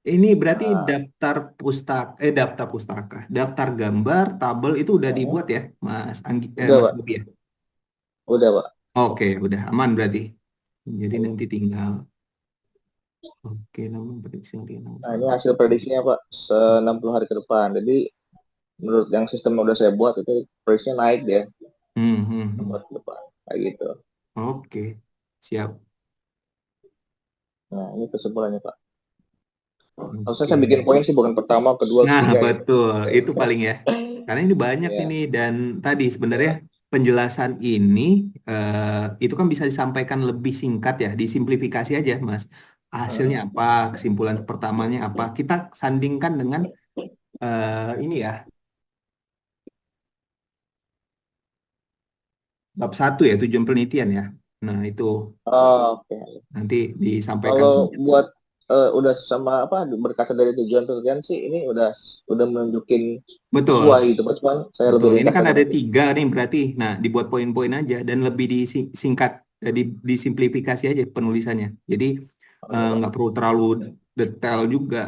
Ini berarti Nah, daftar pustaka, daftar gambar, tabel itu udah hmm, dibuat ya, udah Mas Pak, Bobi ya? udah Pak. Oke, udah aman berarti. Jadi nanti tinggal, oke, nama prediksi hari Nah, ini hasil prediksinya Pak, 60 hari ke depan. Jadi menurut yang sistem yang udah saya buat itu prediksinya naik dia Hmm, hmm, 60 hmm. hari ke depan. Kayak gitu. Oke, siap. Nah, ini kesimpulannya Pak. Harusnya saya bikin Oke. poin sih bukan pertama, kedua, Nah, ketiga gitu. betul. Itu paling ya. Karena ini banyak Iya, ini dan tadi sebenarnya ya. penjelasan ini itu kan bisa disampaikan lebih singkat ya, disimplifikasi aja, Mas. Hasilnya Hmm. apa, kesimpulan pertamanya apa. Kita sandingkan dengan ini ya, bab satu ya, tujuan penelitian ya. Nah, itu Oh, oke. nanti disampaikan. Kalau buat udah sama apa berkaca dari tujuan penelitian sih ini udah menunjukin sesuai Betul. gitu Pak. Cuman saya lebih Betul, ini ringkas kan aja ada nanti. tiga nih berarti. Nah, dibuat poin-poin aja dan lebih disingkat, disimplifikasi aja penulisannya. Jadi Oke, nggak Pak. perlu terlalu detail juga.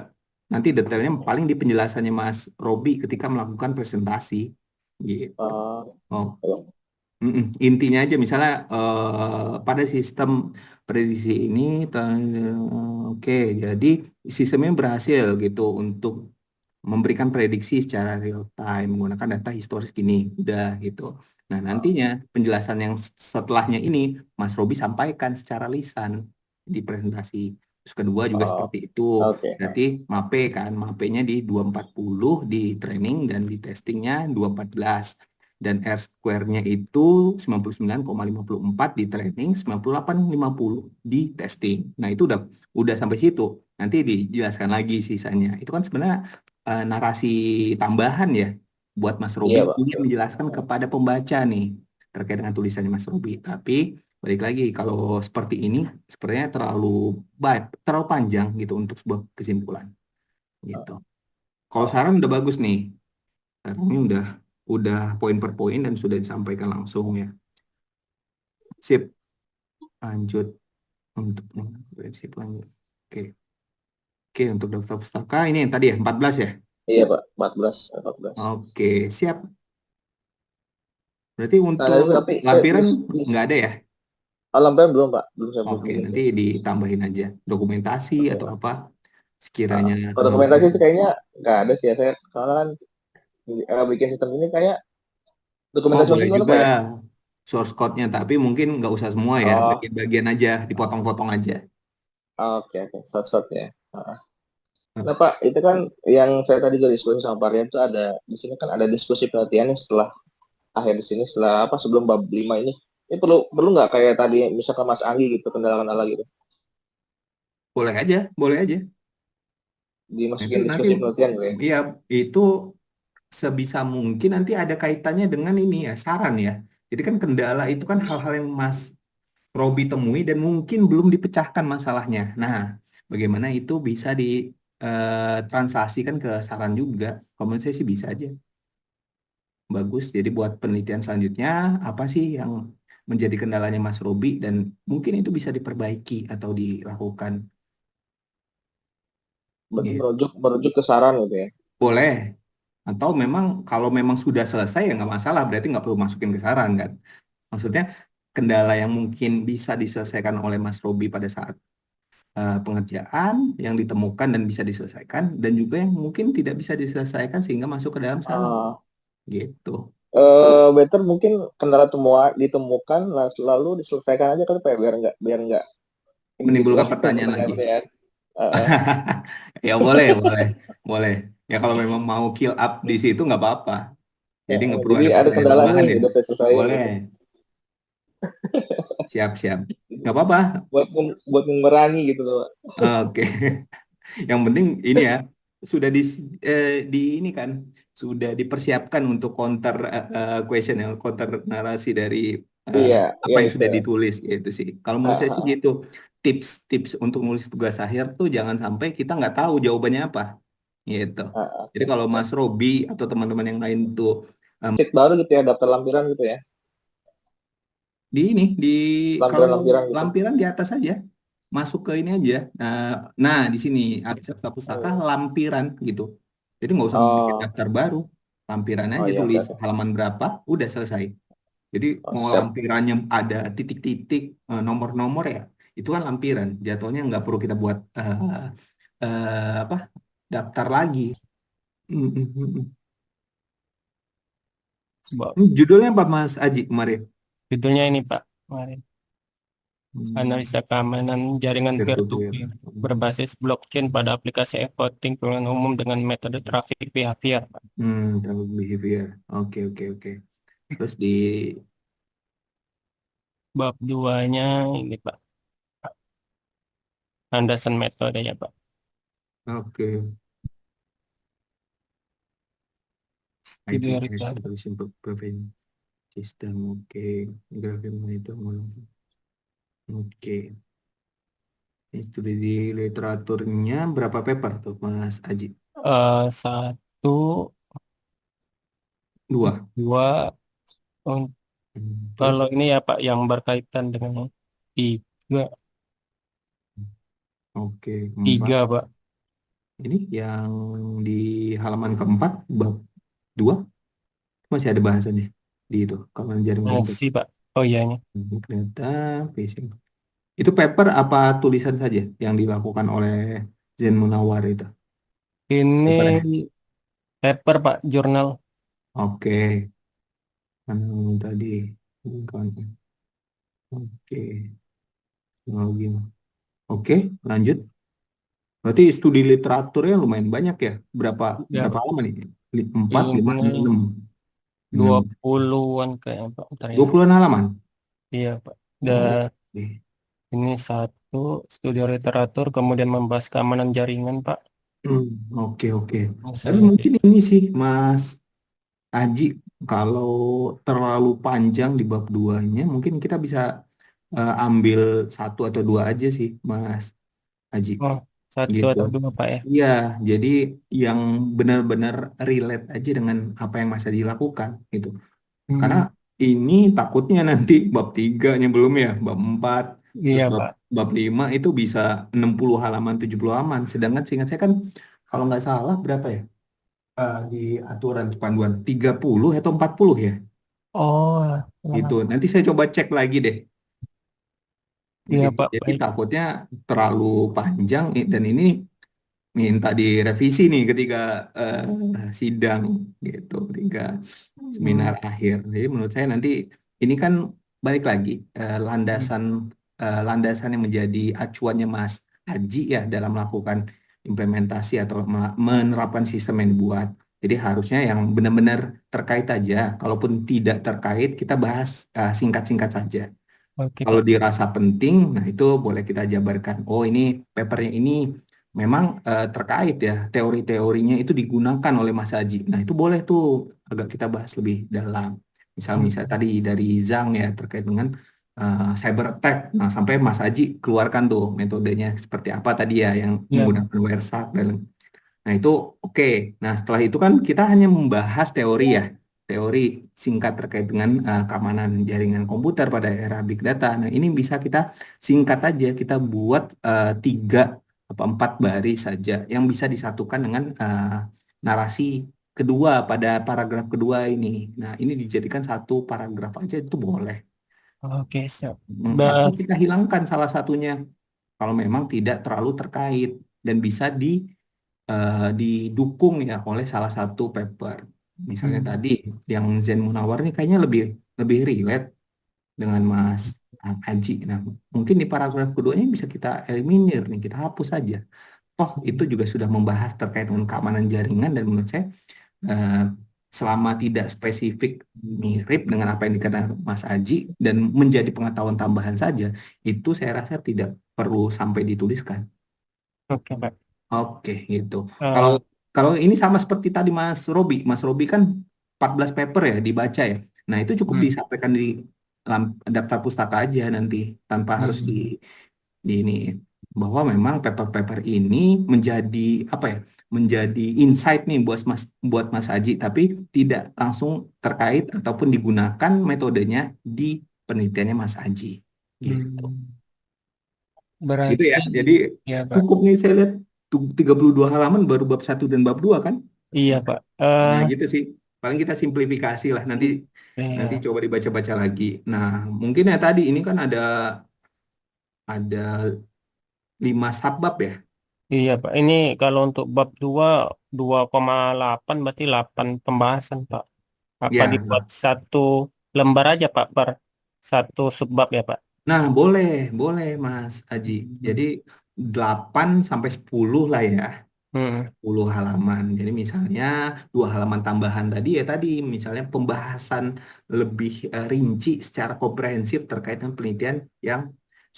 Nanti detailnya paling di penjelasannya Mas Robi ketika melakukan presentasi, gitu. Oh, Ya. intinya aja misalnya pada sistem prediksi ini, oke, jadi sistemnya berhasil gitu untuk memberikan prediksi secara real time menggunakan data historis gini, udah gitu. Nah, nantinya penjelasan yang setelahnya ini Mas Robi sampaikan secara lisan di presentasi. Terus kedua juga Oh, seperti itu. oke. Berarti MAPE kan, MAPE-nya di 240 di training dan di testingnya 214. Dan R square-nya itu 99,54 di training, 98,50 di testing. Nah, itu udah sampai situ. Nanti dijelaskan lagi sisanya. Itu kan sebenarnya narasi tambahan ya buat Mas Robi Iya, Pak. ingin menjelaskan kepada pembaca nih terkait dengan tulisannya Mas Robi. Tapi balik lagi kalau seperti ini sepertinya terlalu baik, terlalu panjang gitu untuk sebuah kesimpulan gitu. Kalau Oh, saran udah bagus nih. Sarannya udah poin per poin dan sudah disampaikan langsung ya. Sip, lanjut untuk prinsip lanjut. Oke. Oke, untuk daftar pustaka ini yang tadi ya 14 ya. iya, Pak. 14, 14. Oke, siap. Berarti Nah, untuk tapi saya lampiran nggak ada ya? alamnya belum, Pak. Belum saya belum Oke, bikin nanti tuh. ditambahin aja dokumentasi Oke, atau Pak. apa sekiranya Kalau teman-teman. dokumentasi sih kayaknya nggak ada sih ya. Saya soalnya kan bikin sistem ini kayak Oh, dokumentasi boleh maksudnya apa juga ya? source code-nya, tapi mungkin nggak usah semua ya, Oh, bagian-bagian aja, dipotong-potong aja. oke, oke. Short ya. Nah, Pak, itu kan yang saya tadi juga diskusi sama Pak Rian itu ada di sini kan ada diskusi pelatihannya setelah akhir di sini setelah apa sebelum bab 5 ini. Ini perlu perlu nggak kayak tadi misalkan Mas Anggi gitu kendala-kendala gitu Boleh aja. Nanti dimasukin nanti diskusi penelitian gitu ya. ya itu sebisa mungkin nanti ada kaitannya dengan ini ya, saran ya. Jadi kan kendala itu kan hal-hal yang Mas Robi temui dan mungkin belum dipecahkan masalahnya. Nah, bagaimana itu bisa ditranslasikan ke saran juga? Kalau menurut saya sih bisa aja. Bagus. Jadi buat penelitian selanjutnya, apa sih yang menjadi kendalanya Mas Robi dan mungkin itu bisa diperbaiki atau dilakukan. Berarti Gitu. merujuk merujuk ke saran gitu ya. Boleh. Atau memang kalau memang sudah selesai ya nggak masalah, berarti nggak perlu masukin ke saran kan. Maksudnya kendala yang mungkin bisa diselesaikan oleh Mas Robi pada saat pengerjaan yang ditemukan dan bisa diselesaikan dan juga yang mungkin tidak bisa diselesaikan sehingga masuk ke dalam saran Ah, gitu. better mungkin kendala ditemukan lalu diselesaikan aja kali Pak ya, biar nggak ini gitu Menimbulkan pertanyaan lagi. pertanyaan-pertanyaan. Uh, Ya boleh. Boleh. Ya kalau memang mau kill up di situ nggak apa-apa. Jadi nggak perlu jadi ada ada pertanyaan kendala tambahan nih ya. udah saya selesaiin Boleh. gitu. Siap. Nggak apa-apa. Buat mengurangi gitu loh. Pak. Oke. Yang penting ini ya sudah di ini kan sudah dipersiapkan untuk counter question ya, counter narasi dari eh, Iya, apa iya yang itu. sudah ditulis gitu sih. Kalau menurut saya sih Ah, gitu. Tips-tips untuk nulis tugas akhir tuh jangan sampai kita nggak tahu jawabannya apa gitu. Jadi kalau ah. Mas Robi atau teman-teman yang lain tuh Sheet baru gitu ya, daftar lampiran gitu ya. di ini di kalau Lampiran-lampiran gitu. lampiran di atas aja masuk ke ini aja. Nah, di sini ada daftar pustaka Oh, lampiran gitu. Jadi nggak usah bikin oh, daftar baru. Lampiran oh aja iya, oke, tulis oke. halaman berapa, udah selesai. Jadi Oh, mau siap. lampirannya ada titik-titik, nomor-nomor ya, itu kan lampiran. Jatuhnya nggak perlu kita buat apa daftar lagi. Hmm, hmm, hmm, hmm. Sebab Ini judulnya apa Mas Aji kemarin? judulnya ini Pak, kemarin Hmm, analisa keamanan jaringan peer-to-peer. peer-to-peer berbasis blockchain pada aplikasi e-voting pemilihan umum dengan metode traffic behavior, Pak. Traffic behavior. Oke, oke, oke. Terus di Bab duanya ini Pak, landasan metodenya Pak. oke, Video IPS Richard. Intelligent Prevention System. Oke, grafik monitor. Oke. Ini studi di literaturnya berapa paper tuh Mas Aji? Satu, Dua. dua, oh, kalau Terus, ini ya Pak yang berkaitan dengan tiga, oke, empat. tiga Pak. Ini yang di halaman keempat, bab dua, masih ada bahasannya di itu, kawan jaring komputer. Masih Pak. Oh iya, Big data, phishing. Itu paper apa tulisan saja yang dilakukan oleh Zen Munawar itu? ini Papernya. paper Pak, jurnal. Oke, tadi. Oke, teknologi. Oke, lanjut. Berarti studi literaturnya lumayan banyak ya. Berapa Ya berapa Pak. halaman ini? Empat, lima, Ini enam, enam. 20-an kayaknya Pak. Bentar ya. 20-an halaman. Iya Pak. Oh, Dan oke. ini satu studi literatur kemudian membahas keamanan jaringan Pak. Hmm, oke, oke. Tapi Maksudnya mungkin ini sih, Mas Aji, kalau terlalu panjang di bab duanya, mungkin kita bisa ambil satu atau dua aja sih, Mas Aji. oh, satu Gitu. atau dua Pak ya. Iya, jadi yang benar-benar relate aja dengan apa yang Mas Aji lakukan, gitu. Karena Hmm, ini takutnya nanti bab 3-nya belum ya, bab 4 terus iya bab Pak. bab 5 itu bisa 60 halaman, 70 halaman. Sedangkan seingat saya kan kalau nggak salah berapa ya? Di aturan panduan 30 atau 40 ya? Oh, Gitu. lah. Nanti saya coba cek lagi deh. Iya Gitu. Pak, Jadi baik. takutnya terlalu panjang dan ini minta direvisi nih ketika sidang gitu, ketika Hmm, seminar akhir. Jadi menurut saya nanti ini kan balik lagi hmm. landasan yang menjadi acuannya Mas Haji ya dalam melakukan implementasi atau menerapkan sistem yang dibuat. Jadi harusnya yang benar-benar terkait aja. Kalaupun tidak terkait, kita bahas singkat-singkat saja. Oke Kalau Pak. dirasa penting, nah itu boleh kita jabarkan. Oh ini papernya ini memang terkait ya teori-teorinya itu digunakan oleh Mas Haji. Nah itu boleh tuh agak kita bahas lebih dalam. Misal Hmm, tadi dari Zhang ya terkait dengan cyber attack. Nah sampai Mas Haji keluarkan tuh metodenya seperti apa tadi ya yang iya Pak. menggunakan Wireshark dan nah itu oke. Nah setelah itu kan kita hanya membahas teori ya, teori singkat terkait dengan keamanan jaringan komputer pada era big data. Nah ini bisa kita singkat aja, kita buat 3 atau 4 baris saja yang bisa disatukan dengan narasi kedua pada paragraf kedua ini. Nah ini dijadikan satu paragraf aja itu boleh. Oke, siap. Atau Dan kita hilangkan salah satunya kalau memang tidak terlalu terkait dan bisa didukung ya oleh salah satu paper. Misalnya hmm, tadi yang Zen Munawar ini kayaknya lebih lebih relate dengan Mas Aji. Nah, mungkin di paragraf keduanya bisa kita eliminir nih, kita hapus saja. Toh itu juga sudah membahas terkait dengan keamanan jaringan dan menurut saya eh, selama tidak spesifik mirip dengan apa yang dikatakan Mas Aji dan menjadi pengetahuan tambahan saja, itu saya rasa tidak perlu sampai dituliskan. oke Pak. Oke, gitu. Kalau Eh, kalau ini sama seperti tadi Mas Robi. Mas Robi kan 14 paper ya dibaca ya. Nah, itu cukup hmm, disampaikan di dalam daftar pustaka aja nanti tanpa harus hmm. di ini bahwa memang paper-paper ini menjadi apa ya? Menjadi insight nih buat Mas Haji tapi tidak langsung terkait ataupun digunakan metodenya di penelitiannya Mas Haji gitu. Hmm. Gitu ya. Berarti Jadi ya Pak. cukup nih saya lihat 32 halaman baru bab satu dan bab 2 kan. Iya Pak. Nah, gitu sih. Paling kita simplifikasi lah. Nanti nanti Iya, coba dibaca-baca lagi. Nah, mungkin ya tadi ini kan ada 5 subbab ya. iya Pak. Ini kalau untuk bab 2,8 berarti 8 pembahasan Pak. Apa Ya, dibuat satu lembar aja Pak per satu subbab ya Pak? nah boleh, boleh Mas Aji. Hmm. Jadi 8 sampai 10 lah ya. Hmm. 10 halaman. Jadi misalnya 2 halaman tambahan tadi ya tadi misalnya pembahasan lebih rinci secara komprehensif terkait dengan penelitian yang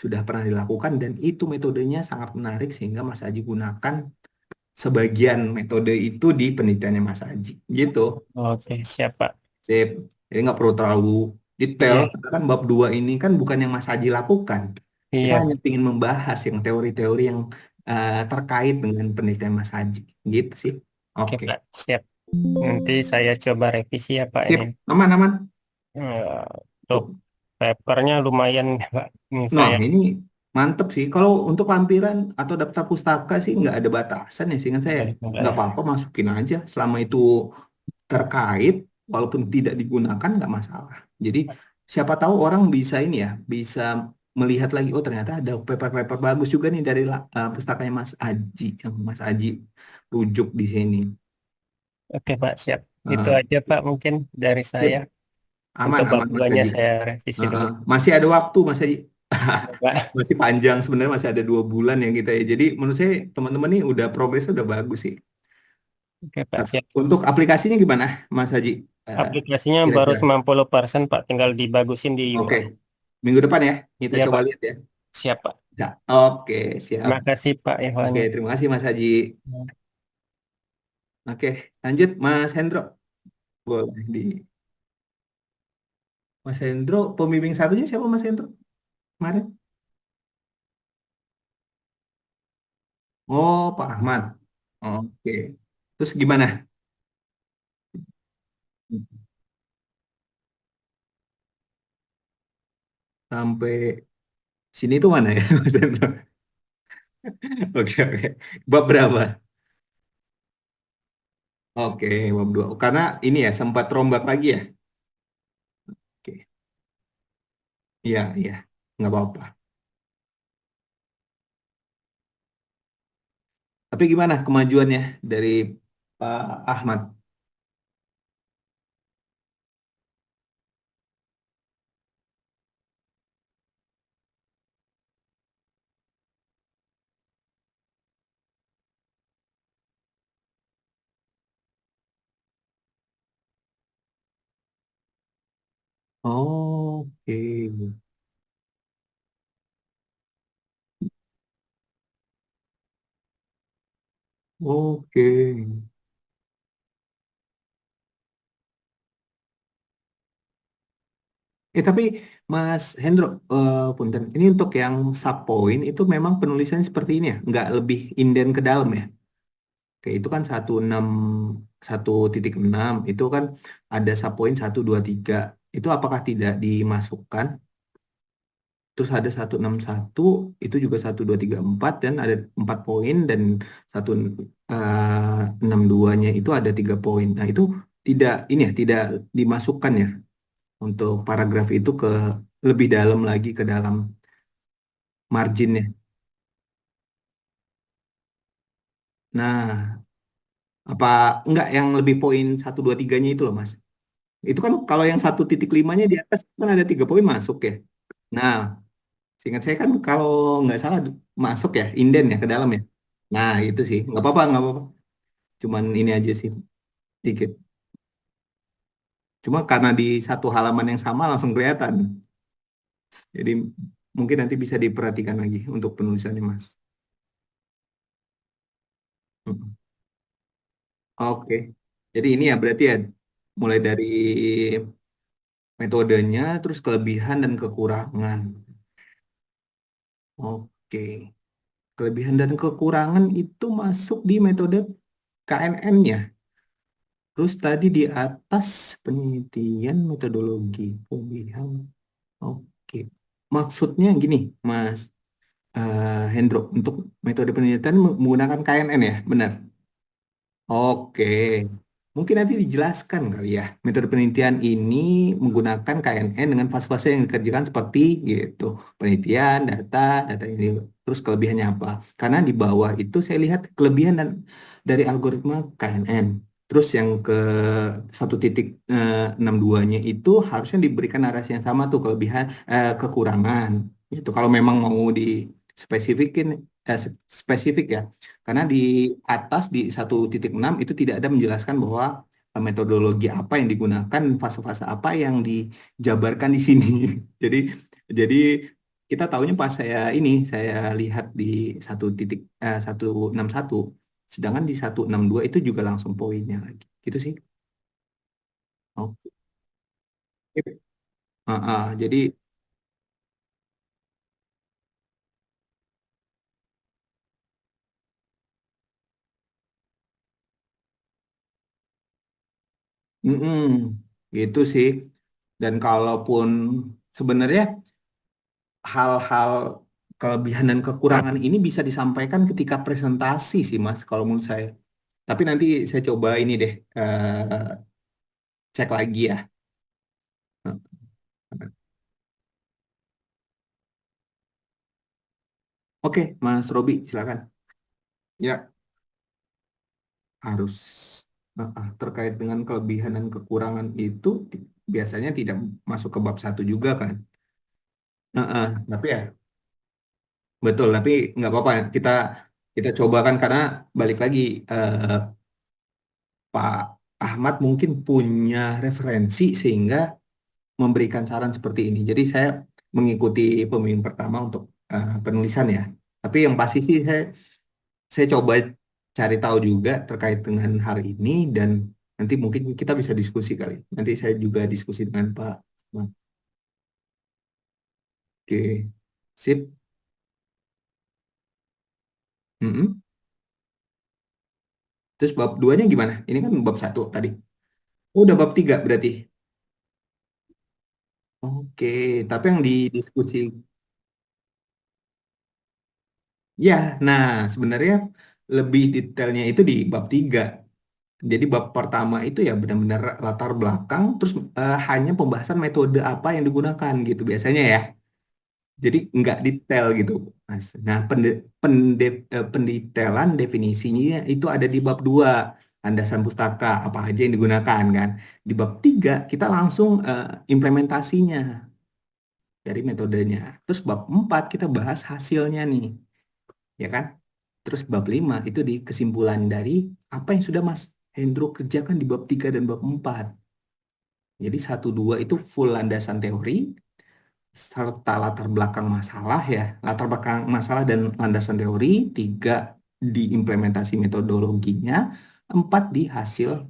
sudah pernah dilakukan dan itu metodenya sangat menarik sehingga Mas Aji gunakan sebagian metode itu di penelitiannya Mas Aji. Gitu. Oke, siap Pak. Sip. Jadi nggak perlu terlalu detail. Iya, Karena kan bab 2 ini kan bukan yang Mas Haji lakukan. Kita iya hanya Pak. ingin membahas yang teori-teori yang terkait dengan penelitian Mas Haji. Gitu sih. Oke Oke. Pak, siap. Nanti saya coba revisi ya Pak ini. Sip. Aman, aman. Untuk papernya lumayan ya, Pak. Ini Nah, saya. ini mantep sih. Kalau untuk lampiran atau daftar pustaka sih nggak ada batasan ya. Seingat saya Enggak nggak ya. apa-apa masukin aja. Selama itu terkait, walaupun tidak digunakan nggak masalah. Jadi siapa tahu orang bisa ini ya, bisa melihat lagi, oh ternyata ada paper-paper bagus juga nih dari pustakanya Mas Aji, yang Mas Aji rujuk di sini. Oke Pak, siap. Itu Eh, aja Pak mungkin dari sip. saya. Aman, Untuk bab aman Mas duanya Aji. saya revisi dulu. Masih ada waktu Mas Aji. Ya, Pak. Masih panjang sebenarnya masih ada 2 bulan yang kita ya. Jadi menurut saya teman-teman nih udah progresnya udah bagus sih. Oke Pak, siap. Untuk aplikasinya gimana Mas Haji? Eh, Aplikasinya baru Kira-kira. 90% Pak, tinggal dibagusin di Oke, UI. minggu depan ya kita Iya coba Pak, lihat ya. siap Pak. Ya, oke, siap. Terima kasih Pak Oke, Iwan. terima kasih Mas Haji. Oke, lanjut Mas Hendro. Boleh di Mas Hendro, pembimbing satunya siapa Mas Hendro? Kemarin? Oh, Pak Ahmad. Oke. Terus gimana? Sampai sini tuh mana ya, Mas Hendro? Oke, oke. Bab berapa? Oke, bab 2. Karena ini ya sempat rombak lagi ya. Oke. Iya, iya. Nggak apa-apa. Tapi gimana kemajuannya dari Pak Ahmad? Oke, oke. Tapi Mas Hendro, punten, ini untuk yang subpoint itu memang penulisannya seperti ini ya, nggak lebih inden ke dalam ya. Oke, itu kan 1.6 itu kan ada subpoint 1, 2, 3. Itu apakah tidak dimasukkan? Terus ada 161 itu juga 1, 2, 3, 4 dan ada 4 poin dan 162-nya itu ada 3 poin. Nah, itu tidak ini ya, tidak dimasukkan ya untuk paragraf itu ke lebih dalam lagi ke dalam marginnya. Nah, apa enggak yang lebih poin 1, 2, 3-nya itu loh, Mas? Itu kan kalau yang 1.5-nya di atas kan ada 3 poin masuk ya. Nah, seingat saya kan kalau nggak salah masuk ya, inden ya ke dalam ya. Nah, itu sih. Nggak apa-apa, nggak apa-apa. Cuman ini aja sih, dikit. Cuma karena di satu halaman yang sama langsung kelihatan. Jadi mungkin nanti bisa diperhatikan lagi untuk penulisannya, Mas. Mm. Oke. Jadi ini ya berarti ya mulai dari metodenya, terus kelebihan dan kekurangan. Oke. Kelebihan dan kekurangan itu masuk di metode KNN-nya. Terus tadi di atas penelitian metodologi kelebihan. Oke. Maksudnya gini, Mas. Hendro, untuk metode penelitian menggunakan KNN ya, benar? Oke, mungkin nanti dijelaskan kali ya. Metode penelitian ini menggunakan KNN dengan fase-fase yang dikerjakan seperti gitu. Penelitian, data ini. Terus kelebihannya apa? Karena di bawah itu saya lihat kelebihan dan dari algoritma KNN. Terus yang ke 1.62-nya itu harusnya diberikan narasi yang sama tuh kelebihan kekurangan. Itu kalau memang mau di spesifikin spesifik ya. Karena di atas di 1.6 itu tidak ada menjelaskan bahwa metodologi apa yang digunakan, fase-fase apa yang dijabarkan di sini. Jadi jadi kita tahunya pas saya lihat di 1.161, sedangkan di 162 itu juga langsung poinnya lagi. Gitu sih. Oke. Jadi mm-mm, gitu sih. Dan kalaupun sebenarnya hal-hal kelebihan dan kekurangan ini bisa disampaikan ketika presentasi sih Mas, kalau menurut saya. Tapi nanti saya coba ini deh, cek lagi ya. Oke, Mas Robi, silakan. Ya, harus terkait dengan kelebihan dan kekurangan itu biasanya tidak masuk ke bab satu juga kan. Tapi ya betul, tapi nggak apa-apa. Kita kita coba kan karena balik lagi Pak Ahmad mungkin punya referensi sehingga memberikan saran seperti ini. Jadi saya mengikuti pembimbing pertama untuk penulisan ya. Tapi yang pasti sih saya coba cari tahu juga terkait dengan hal ini dan nanti mungkin kita bisa diskusi kali. Nanti saya juga diskusi dengan Pak Ahmad. Oke, sip. Mm-mm. Terus bab duanya gimana? Ini kan bab satu tadi. Oh, udah bab tiga berarti. Oke, tapi yang di diskusi, ya, nah sebenarnya lebih detailnya itu di bab tiga. Jadi bab pertama itu ya benar-benar latar belakang, terus hanya pembahasan metode apa yang digunakan gitu biasanya ya. Jadi nggak detail gitu, Mas. Nah, pendetailan definisinya itu ada di bab 2 landasan pustaka apa aja yang digunakan kan. Di bab 3 kita langsung implementasinya dari metodenya. Terus bab 4 kita bahas hasilnya nih, ya kan? Terus bab 5 itu di kesimpulan dari apa yang sudah Mas Hendro kerjakan di bab 3 dan bab 4. Jadi 1 2 itu full landasan teori serta latar belakang masalah ya, latar belakang masalah dan landasan teori, 3 di implementasi metodologinya, 4 di hasil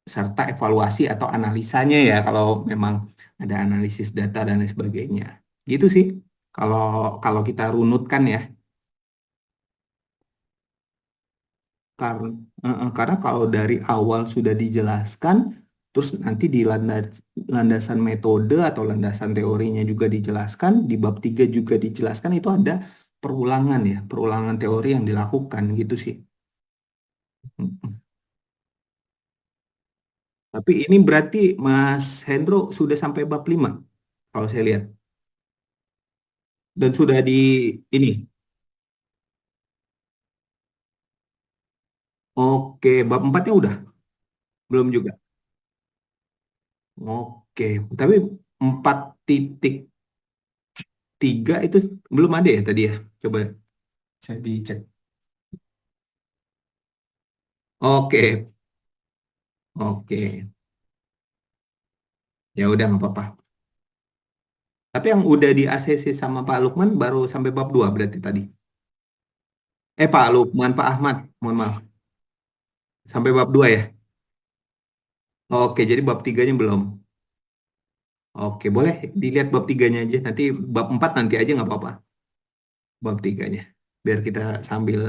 serta evaluasi atau analisanya ya kalau memang ada analisis data dan lain sebagainya. Gitu sih. Kalau kalau kita runutkan ya, karena kalau dari awal sudah dijelaskan, terus nanti di landasan metode atau landasan teorinya juga dijelaskan, di bab 3 juga dijelaskan itu ada perulangan ya, perulangan teori yang dilakukan gitu sih. Mm-mm. Tapi ini berarti Mas Hendro sudah sampai bab 5 kalau saya lihat. Dan sudah di ini. Oke, bab empatnya udah? Belum juga. Oke, tapi 4.3 itu belum ada ya tadi ya? Coba saya dicek. Oke, oke. Ya udah nggak apa-apa. Tapi yang udah di ACC sama Pak Lukman baru sampai bab 2 berarti tadi. Pak Lukman, Pak Ahmad. Mohon maaf. Sampai bab 2 ya? Oke, jadi bab tiganya belum. Oke, boleh dilihat bab tiganya aja. Nanti bab 4 nanti aja nggak apa-apa. Bab tiganya. Biar kita sambil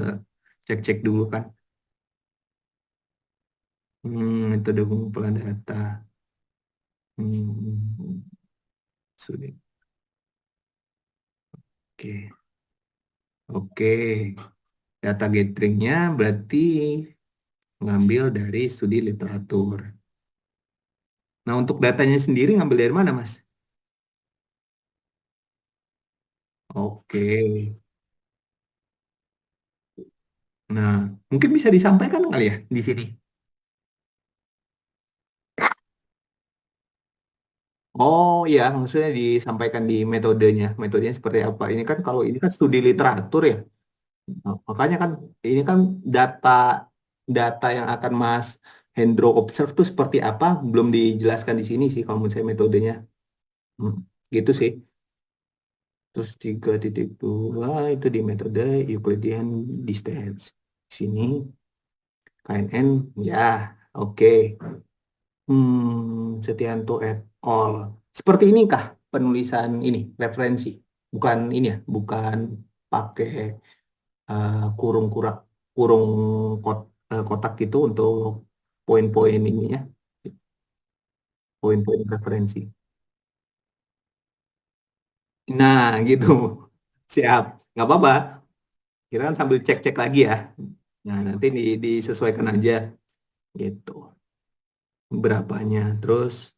cek-cek dulu kan. Metode pengumpulan data. Hmm, sulit. Oke. Oke, data gatheringnya berarti ngambil dari studi literatur. Nah, untuk datanya sendiri ngambil dari mana, Mas? Oke. Nah, mungkin bisa disampaikan kali ya di sini. Oh iya, maksudnya disampaikan di metodenya. Metodenya seperti apa? Ini kan kalau ini kan studi literatur ya. Nah, makanya kan ini kan data data yang akan Mas Hendro observe tuh seperti apa belum dijelaskan di sini sih kalau menurut saya metodenya. Hmm, gitu sih. Terus 3.2 itu di metode Euclidean distance. Sini KNN ya, oke. Setianto et al. Seperti inikah penulisan ini referensi? Bukan ini ya, bukan pakai kurung kurak kurung kotak itu untuk poin-poin ininya, poin-poin referensi. Nah, gitu. Siap. Nggak apa-apa. Kita kan sambil cek-cek lagi ya. Nah, nanti disesuaikan aja gitu. Berapanya. Terus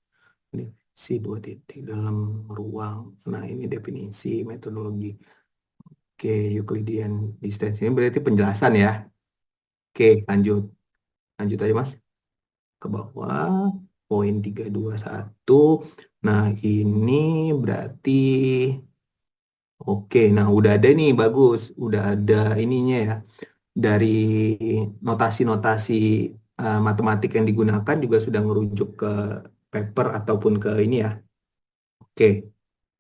ini si dua titik dalam ruang. Nah, ini definisi metodologi. Oke, Euclidean distance. Ini berarti penjelasan ya. Oke, lanjut. Lanjut aja, Mas. Ke bawah. Poin 321. Nah, ini berarti oke. Nah, udah ada nih, bagus. Udah ada ininya ya. Dari notasi-notasi matematik yang digunakan juga sudah ngerujuk ke paper ataupun ke ini ya. Oke,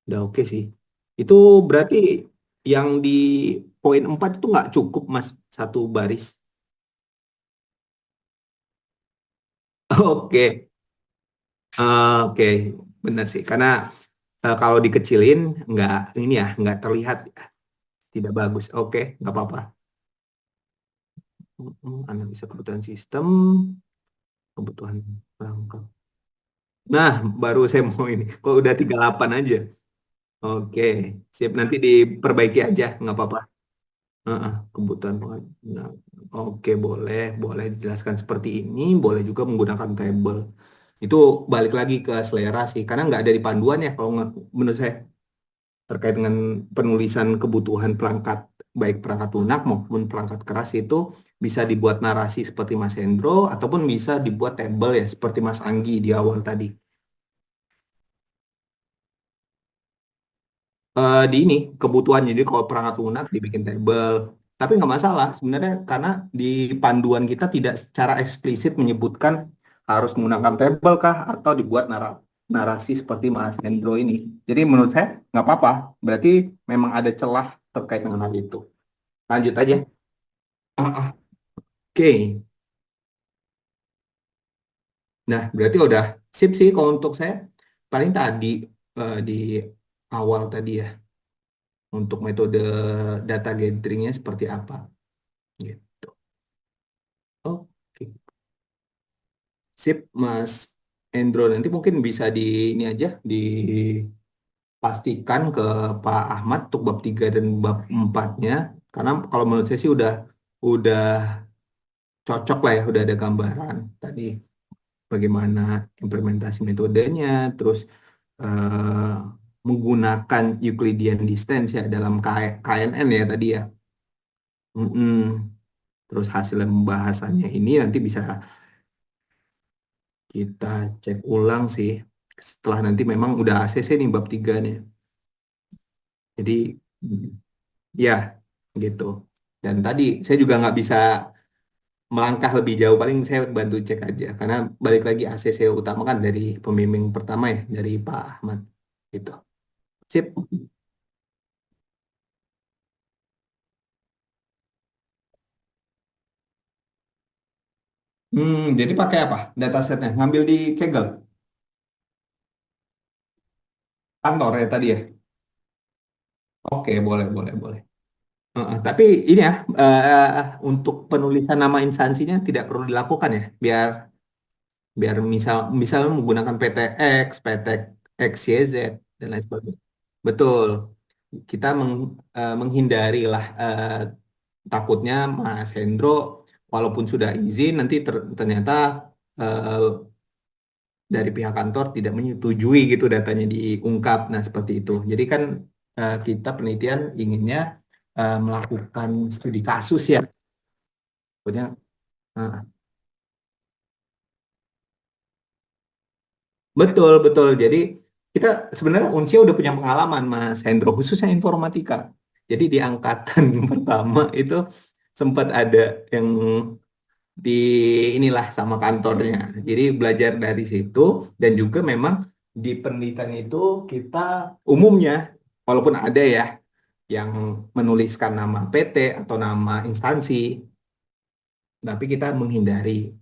udah oke sih. Itu berarti yang di poin 4 itu nggak cukup, Mas, satu baris. Oke, oke, benar sih. Karena kalau dikecilin nggak ini ya, nggak terlihat tidak bagus. Oke, nggak apa-apa. Analisa kebutuhan sistem, kebutuhan perangkat. Nah, baru saya mau ini. Kok udah 38 aja? Oke, sip. Nanti diperbaiki aja, nggak apa-apa. Heeh, kebutuhan nah, oke, boleh. Boleh dijelaskan seperti ini. Boleh juga menggunakan table. Itu balik lagi ke selera sih. Karena nggak ada di panduan ya, kalau menurut saya. Terkait dengan penulisan kebutuhan perangkat, baik perangkat lunak maupun perangkat keras itu bisa dibuat narasi seperti Mas Hendro, ataupun bisa dibuat table ya, seperti Mas Anggi di awal tadi. Di ini kebutuhan jadi kalau perangkat lunak dibikin table tapi nggak masalah sebenarnya karena di panduan kita tidak secara eksplisit menyebutkan harus menggunakan table kah atau dibuat narasi seperti Mas Hendro ini, jadi menurut saya nggak apa-apa, berarti memang ada celah terkait dengan hal itu. Lanjut aja. Oke, nah berarti udah sip sih kalau untuk saya, paling tadi di awal tadi ya, untuk metode data gatheringnya seperti apa gitu. Oke, sip Mas Endro, nanti mungkin bisa di ini aja dipastikan ke Pak Ahmad untuk bab 3 dan bab 4-nya, karena kalau menurut saya sih udah cocok lah ya, udah ada gambaran tadi bagaimana implementasi metodenya, terus eh, menggunakan Euclidean distance ya dalam KNN ya tadi ya. Mm-mm. Terus hasil pembahasannya ini nanti bisa kita cek ulang sih setelah nanti memang udah ACC nih bab 3 nih. Jadi mm, ya gitu. Dan tadi saya juga nggak bisa melangkah lebih jauh, paling saya bantu cek aja karena balik lagi ACC utama kan dari pembimbing pertama ya, dari Pak Ahmad gitu. Sip. Jadi pakai apa datasetnya? Ngambil di Kaggle kantor ya tadi ya? Oke, boleh, boleh, boleh. Tapi ini ya, untuk penulisan nama instansinya tidak perlu dilakukan ya, biar biar misal menggunakan PTX, PTX XYZ dan lain sebagainya. Betul. kita menghindari lah takutnya Mas Hendro walaupun sudah izin nanti ternyata eh, dari pihak kantor tidak menyetujui gitu datanya diungkap. Nah, seperti itu. Jadi kan kita penelitian inginnya melakukan studi kasus ya. Pokoknya eh, betul betul. Jadi kita sebenarnya Unsia udah punya pengalaman Mas Hendro khususnya informatika. Jadi di angkatan pertama itu sempat ada yang di inilah sama kantornya. Jadi belajar dari situ dan juga memang di penelitian itu kita umumnya walaupun ada ya yang menuliskan nama PT atau nama instansi, tapi kita menghindari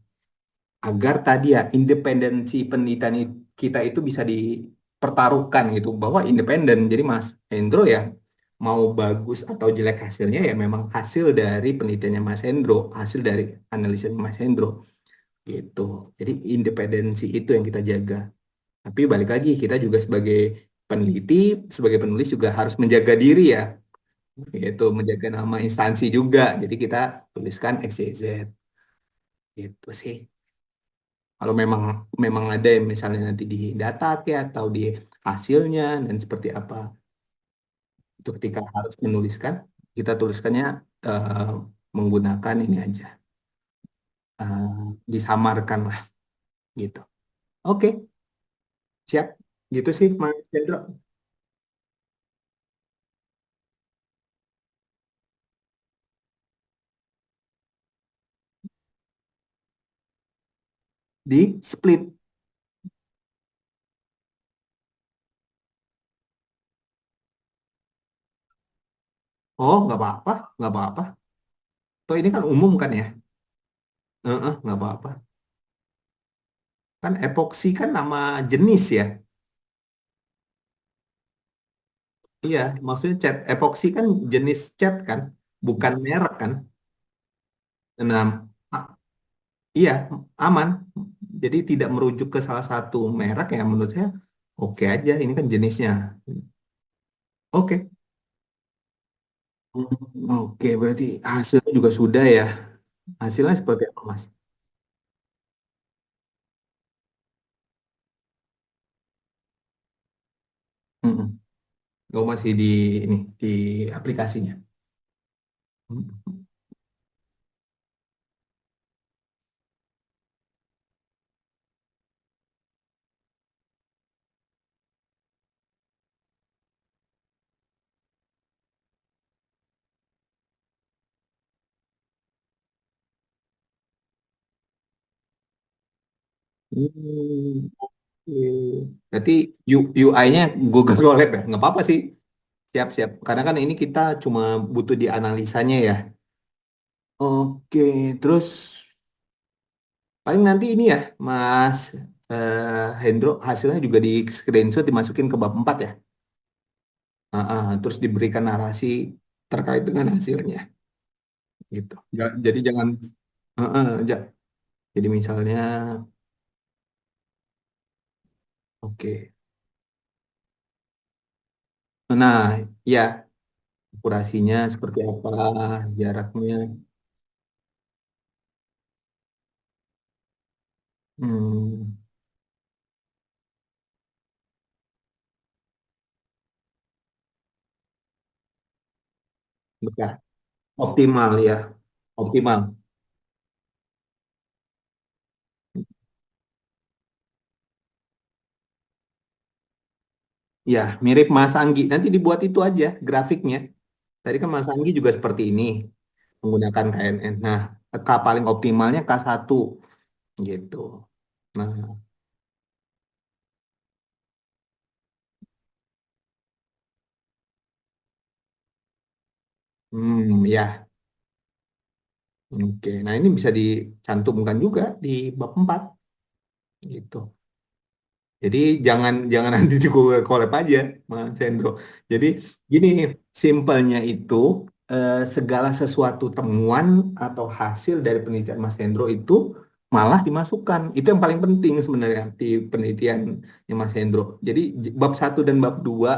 agar tadi ya independensi penelitian kita itu bisa dipertaruhkan gitu bahwa independen. Jadi Mas Hendro ya mau bagus atau jelek hasilnya ya memang hasil dari penelitiannya Mas Hendro, hasil dari analisanya Mas Hendro gitu. Jadi independensi itu yang kita jaga. Tapi balik lagi kita juga sebagai peneliti, sebagai penulis juga harus menjaga diri ya, yaitu menjaga nama instansi juga. Jadi kita tuliskan XYZ gitu sih. Kalau memang memang ada yang misalnya nanti di data ya atau di hasilnya dan seperti apa itu ketika harus menuliskan kita tuliskannya eh, menggunakan ini aja disamarkan lah gitu. Oke, siap. Gitu sih Mas Hendro. Di split. Oh, nggak apa-apa, nggak apa-apa. Toh ini kan umum kan ya? Nggak apa-apa. Kan epoksi kan nama jenis ya. Iya, maksudnya cat epoksi kan jenis cat kan, bukan merek kan. Nah, a- iya aman. Jadi tidak merujuk ke salah satu merek ya menurut saya oke aja. Ini kan jenisnya. Oke. Oke, berarti hasilnya juga sudah ya. Hasilnya seperti apa, Mas? Mm-mm. Oh, masih di ini di aplikasinya. Mm. Oke. Berarti UI-nya Google Colab ya? Nggak apa-apa sih. Siap-siap. Karena kan ini kita cuma butuh di analisanya ya. Oke, terus paling nanti ini ya, Mas Hendro, hasilnya juga di screenshot dimasukin ke bab 4 ya. Terus diberikan narasi terkait dengan hasilnya gitu. Jadi jangan jadi misalnya oke. Nah, ya akurasinya seperti apa, jaraknya. Hmm, betul. Optimal ya, optimal. Ya, mirip Mas Anggi. Nanti dibuat itu aja grafiknya. Tadi kan Mas Anggi juga seperti ini menggunakan KNN. Nah, K paling optimalnya K1 gitu. Nah, ya, oke. Nah, ini bisa dicantumkan juga di bab 4 gitu. Jadi jangan jangan nanti di Google Colab aja, Mas Hendro. Jadi gini, simpelnya itu segala sesuatu temuan atau hasil dari penelitian Mas Hendro itu malah dimasukkan. Itu yang paling penting sebenarnya di penelitian Mas Hendro. Jadi bab 1 dan bab 2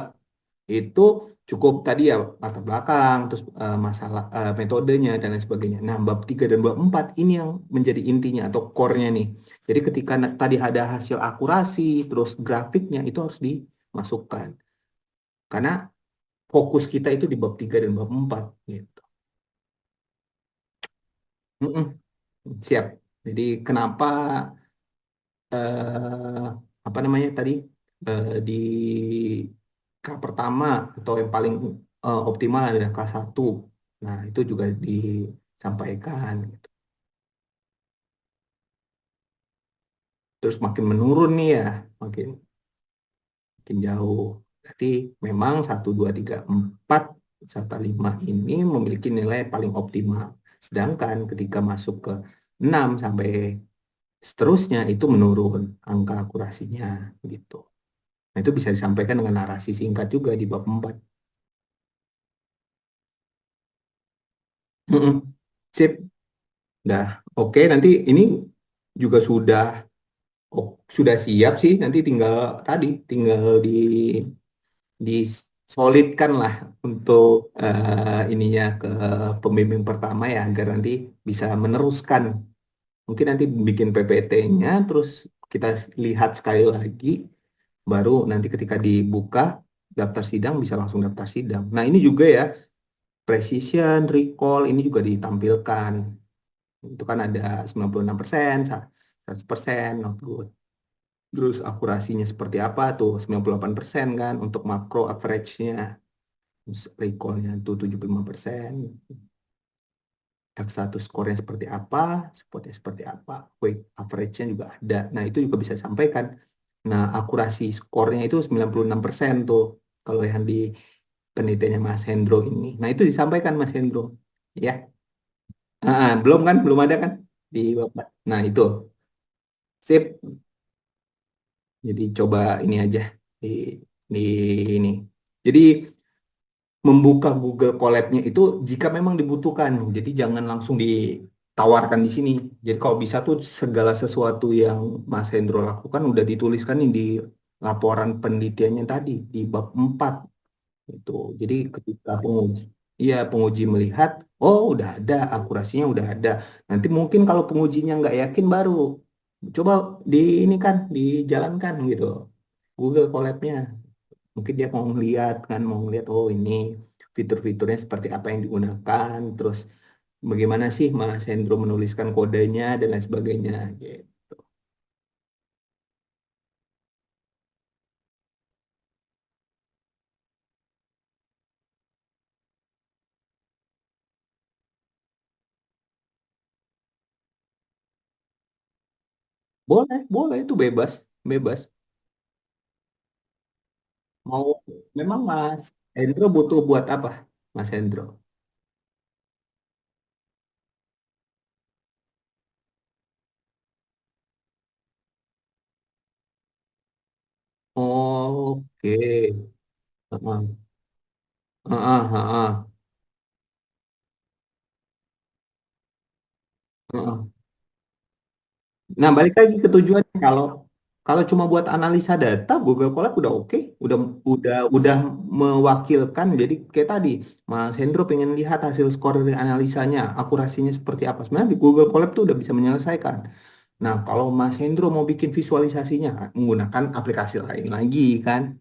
Itu cukup tadi ya latar belakang, terus masalah metodenya dan lain sebagainya. Nah, bab 3 dan bab 4 ini yang menjadi intinya atau core-nya nih. Jadi ketika tadi ada hasil akurasi, terus grafiknya itu harus dimasukkan. Karena fokus kita itu di bab 3 dan bab 4 gitu. Mm-mm, siap. Jadi kenapa apa namanya tadi di K pertama atau yang paling optimal adalah K1. Nah, itu juga disampaikan gitu. Terus makin menurun nih ya, makin makin jauh. Berarti memang 1, 2, 3, 4 serta 5 ini memiliki nilai paling optimal. Sedangkan ketika masuk ke 6 sampai seterusnya itu menurun angka akurasinya gitu. Nah, itu bisa disampaikan dengan narasi singkat juga di bab 4. Mm-mm. Sip. Dah, oke. Nanti ini juga sudah siap sih. Nanti tinggal disolidkan lah untuk ininya ke pembimbing pertama ya, agar nanti bisa meneruskan. Mungkin nanti bikin PPT-nya, terus kita lihat sekali lagi, baru nanti ketika dibuka daftar sidang bisa langsung daftar sidang. Nah, ini juga ya, precision, recall, ini juga ditampilkan. Itu kan ada 96%, 100%, not good. Terus akurasinya seperti apa tuh? 98% kan untuk makro average-nya. Terus recall-nya tuh 75%. F1 skornya seperti apa, spotnya seperti apa, weight average-nya juga ada. Nah, itu juga bisa disampaikan. Nah, akurasi skornya itu 96% tuh kalau yang di penelitiannya Mas Hendro ini. Nah, itu disampaikan Mas Hendro. Ya. Belum kan? Belum ada kan di Bapak. Nah, itu. Sip. Jadi coba ini aja di di ini. Jadi membuka Google Colab-nya itu jika memang dibutuhkan. Jadi jangan langsung ditawarkan di sini. Jadi kalau bisa tuh segala sesuatu yang Mas Hendro lakukan udah dituliskan nih di laporan penelitiannya tadi di bab 4 itu. Jadi ketika penguji melihat, oh udah ada, akurasinya udah ada. Nanti mungkin kalau pengujinya nggak yakin baru coba ini kan dijalankan gitu. Google Colab-nya. Mungkin dia mau ngeliat, oh ini fitur-fiturnya seperti apa yang digunakan, terus bagaimana sih Mas Hendro menuliskan kodenya dan lain sebagainya. Gitu. Boleh, boleh itu bebas, bebas. Mau memang Mas Hendro butuh buat apa, Mas Hendro? Oke. Heeh, heeh, heeh, heeh. Nah, balik lagi ke tujuannya. Kalau kalau cuma buat analisa data, Google Colab udah oke, udah mewakilkan. Jadi kayak tadi, Mas Hendro pengen lihat hasil skor dari analisanya, akurasinya seperti apa. Sebenarnya di Google Colab tuh udah bisa menyelesaikan. Nah, kalau Mas Hendro mau bikin visualisasinya, menggunakan aplikasi lain lagi kan.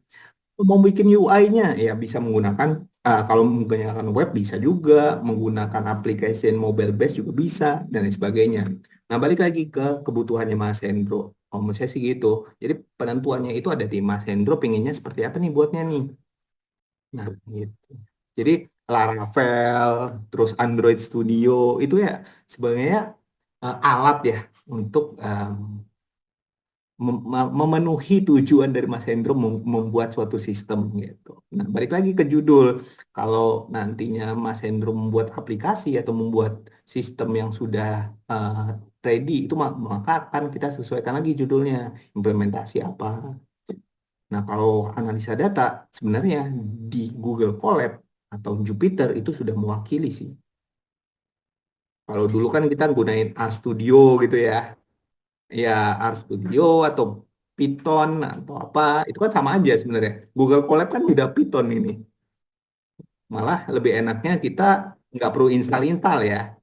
Mau bikin UI-nya ya bisa menggunakan kalau menggunakan web bisa juga, menggunakan application mobile base juga bisa dan lain sebagainya. Nah, balik lagi ke kebutuhannya Mas Hendro. Oh, menurut saya sih gitu. Jadi penentuannya itu ada di Mas Hendro pengennya seperti apa nih buatnya nih. Nah, gitu. Jadi Laravel, terus Android Studio itu ya sebenarnya alat ya untuk memenuhi tujuan dari Mas Hendro membuat suatu sistem gitu. Nah, balik lagi ke judul. Kalau nantinya Mas Hendro membuat aplikasi atau membuat sistem yang sudah uh, ready, itu maka akan kita sesuaikan lagi judulnya, implementasi apa. Nah, kalau analisa data, sebenarnya di Google Colab atau Jupyter itu sudah mewakili sih. Kalau dulu kan kita gunain RStudio gitu ya. Ya, RStudio atau Python atau apa, itu kan sama aja sebenarnya. Google Colab kan udah Python ini. Malah lebih enaknya kita nggak perlu install-install ya.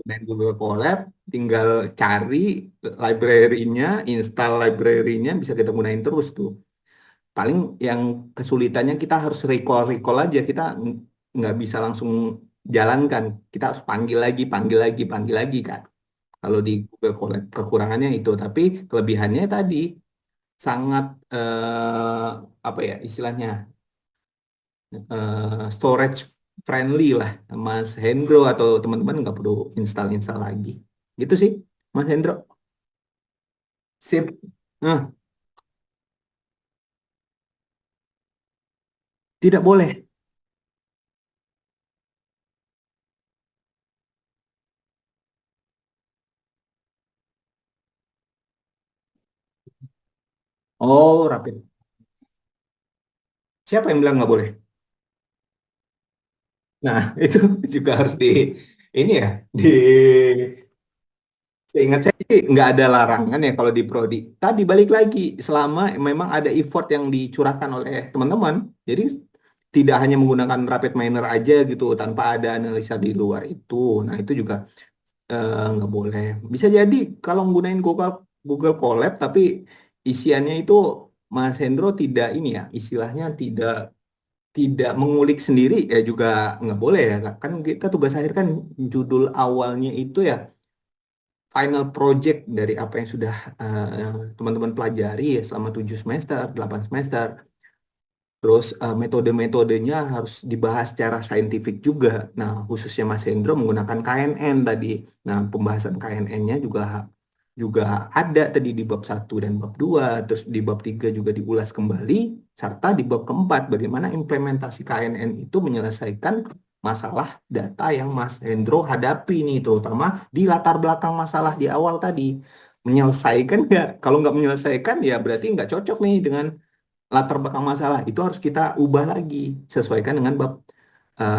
Main Google Colab, tinggal cari library-nya, install library-nya, bisa kita gunain terus tuh. Paling yang kesulitannya kita harus recall-recall aja, kita nggak bisa langsung jalankan. Kita harus panggil lagi, panggil lagi, panggil lagi kan. Kalau di Google Colab kekurangannya itu, tapi kelebihannya tadi sangat apa ya istilahnya storage friendly lah. Mas Hendro atau teman-teman nggak perlu install-install lagi. Gitu sih, Mas Hendro. Sip. Nah, tidak boleh. Oh, rapid. Siapa yang bilang nggak boleh? Nah, itu juga harus di ini ya, di seingat saya sih nggak ada larangan ya kalau di prodi. Tadi balik lagi, selama memang ada effort yang dicurahkan oleh teman-teman, jadi tidak hanya menggunakan rapid miner aja gitu tanpa ada analisa di luar itu. Nah, itu juga nggak boleh. Bisa jadi kalau menggunakan Google Google Colab tapi isiannya itu Mas Hendro tidak ini ya, istilahnya tidak mengulik sendiri ya juga nggak boleh ya Kak. Kan kita tugas akhir kan judul awalnya itu ya final project dari apa yang sudah teman-teman pelajari ya selama 7 semester, 8 semester. Terus metode-metodenya harus dibahas secara saintifik juga. Nah, khususnya Mas Hendro menggunakan KNN tadi. Nah, pembahasan KNN-nya juga juga ada tadi di bab 1 dan bab 2. Terus di bab 3 juga diulas kembali. Serta di bab keempat, bagaimana implementasi KNN itu menyelesaikan masalah data yang Mas Hendro hadapi nih, terutama di latar belakang masalah di awal tadi. Menyelesaikan nggak? Kalau nggak menyelesaikan, ya berarti nggak cocok nih dengan latar belakang masalah itu harus kita ubah lagi sesuaikan dengan bab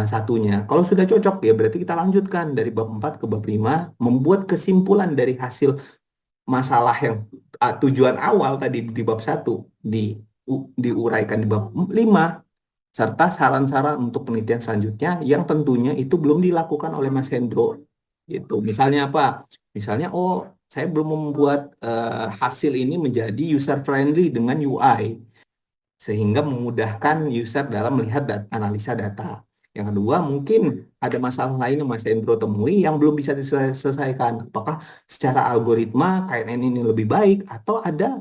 satunya. Kalau sudah cocok ya berarti kita lanjutkan dari bab 4 ke bab 5 membuat kesimpulan dari hasil masalah yang tujuan awal tadi di bab satu diuraikan di bab 5 serta saran-saran untuk penelitian selanjutnya yang tentunya itu belum dilakukan oleh Mas Hendro gitu. Misalnya apa? Misalnya saya belum membuat hasil ini menjadi user friendly dengan UI sehingga memudahkan user dalam melihat analisa data. Yang kedua, mungkin ada masalah lain yang Mas Endro temui yang belum bisa diselesaikan. Apakah secara algoritma KNN ini lebih baik atau ada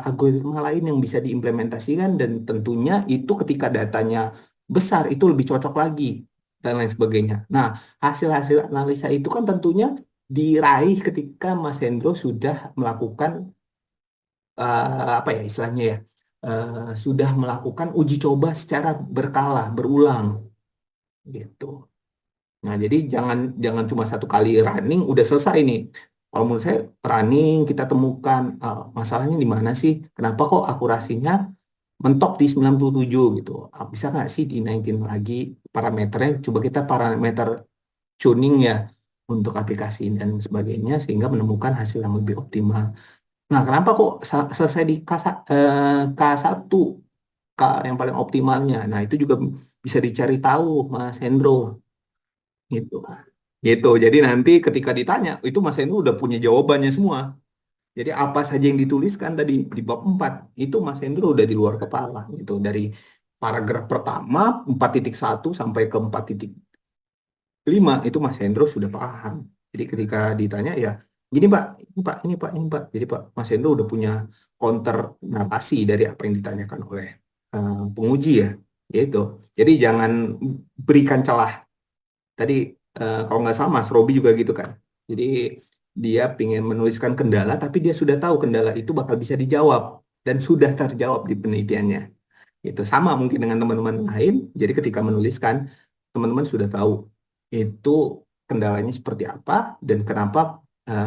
algoritma lain yang bisa diimplementasikan dan tentunya itu ketika datanya besar itu lebih cocok lagi dan lain sebagainya. Nah, hasil-hasil analisa itu kan tentunya diraih ketika Mas Hendro sudah melakukan apa ya istilahnya ya sudah melakukan uji coba secara berkala berulang gitu. Nah jadi jangan jangan cuma satu kali running udah selesai nih. Kalau menurut saya running kita temukan masalahnya di mana sih? Kenapa kok akurasinya mentok di 97 gitu? Bisa nggak sih dinaikin lagi parameternya? Coba kita parameter tuning ya untuk aplikasi dan sebagainya sehingga menemukan hasil yang lebih optimal. Nah, kenapa kok selesai di K1, K yang paling optimalnya? Nah, itu juga bisa dicari tahu, Mas Hendro. Gitu. Gitu. Jadi nanti ketika ditanya, itu Mas Hendro udah punya jawabannya semua. Jadi apa saja yang dituliskan tadi di bab 4 itu Mas Hendro udah di luar kepala. Gitu. Dari paragraf pertama, 4.1 sampai ke 4.5 itu Mas Hendro sudah paham. Jadi ketika ditanya ya, gini Pak, ini Pak, ini Pak, ini Pak. Jadi Pak Mas Hendro udah punya counter narasi dari apa yang ditanyakan oleh penguji ya. Yaitu. Jadi jangan berikan celah. Tadi kalau nggak salah Mas Robi juga gitu kan. Jadi dia ingin menuliskan kendala, tapi dia sudah tahu kendala itu bakal bisa dijawab dan sudah terjawab di penelitiannya. Itu sama mungkin dengan teman-teman lain. Jadi ketika menuliskan, teman-teman sudah tahu itu kendalanya seperti apa dan kenapa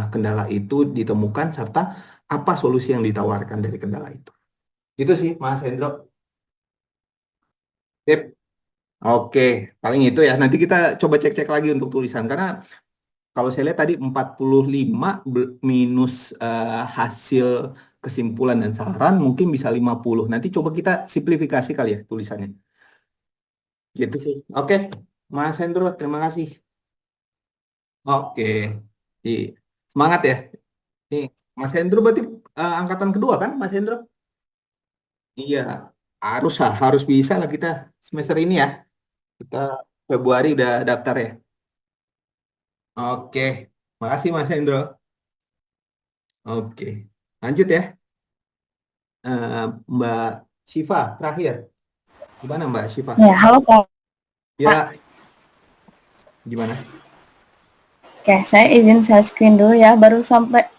kendala itu ditemukan serta apa solusi yang ditawarkan dari kendala itu. Itu sih Mas Hendro. Sip. Oke, paling itu ya. Nanti kita coba cek-cek lagi untuk tulisan karena kalau saya lihat tadi 45 minus hasil kesimpulan dan saran mungkin bisa 50. Nanti coba kita simplifikasi kali ya tulisannya. Gitu sih. Oke, Mas Hendro, terima kasih. Oke, semangat ya. Nih, Mas Hendro berarti angkatan kedua kan, Mas Hendro? Iya, harus bisa lah kita semester ini ya. Kita Februari udah daftar ya. Oke, makasih Mas Hendro. Oke, lanjut ya. Mbak Syifa, terakhir. Gimana Mbak Syifa? Ya, halo Pak. Ya, gimana? Oke, saya izin share screen dulu ya. Baru sampai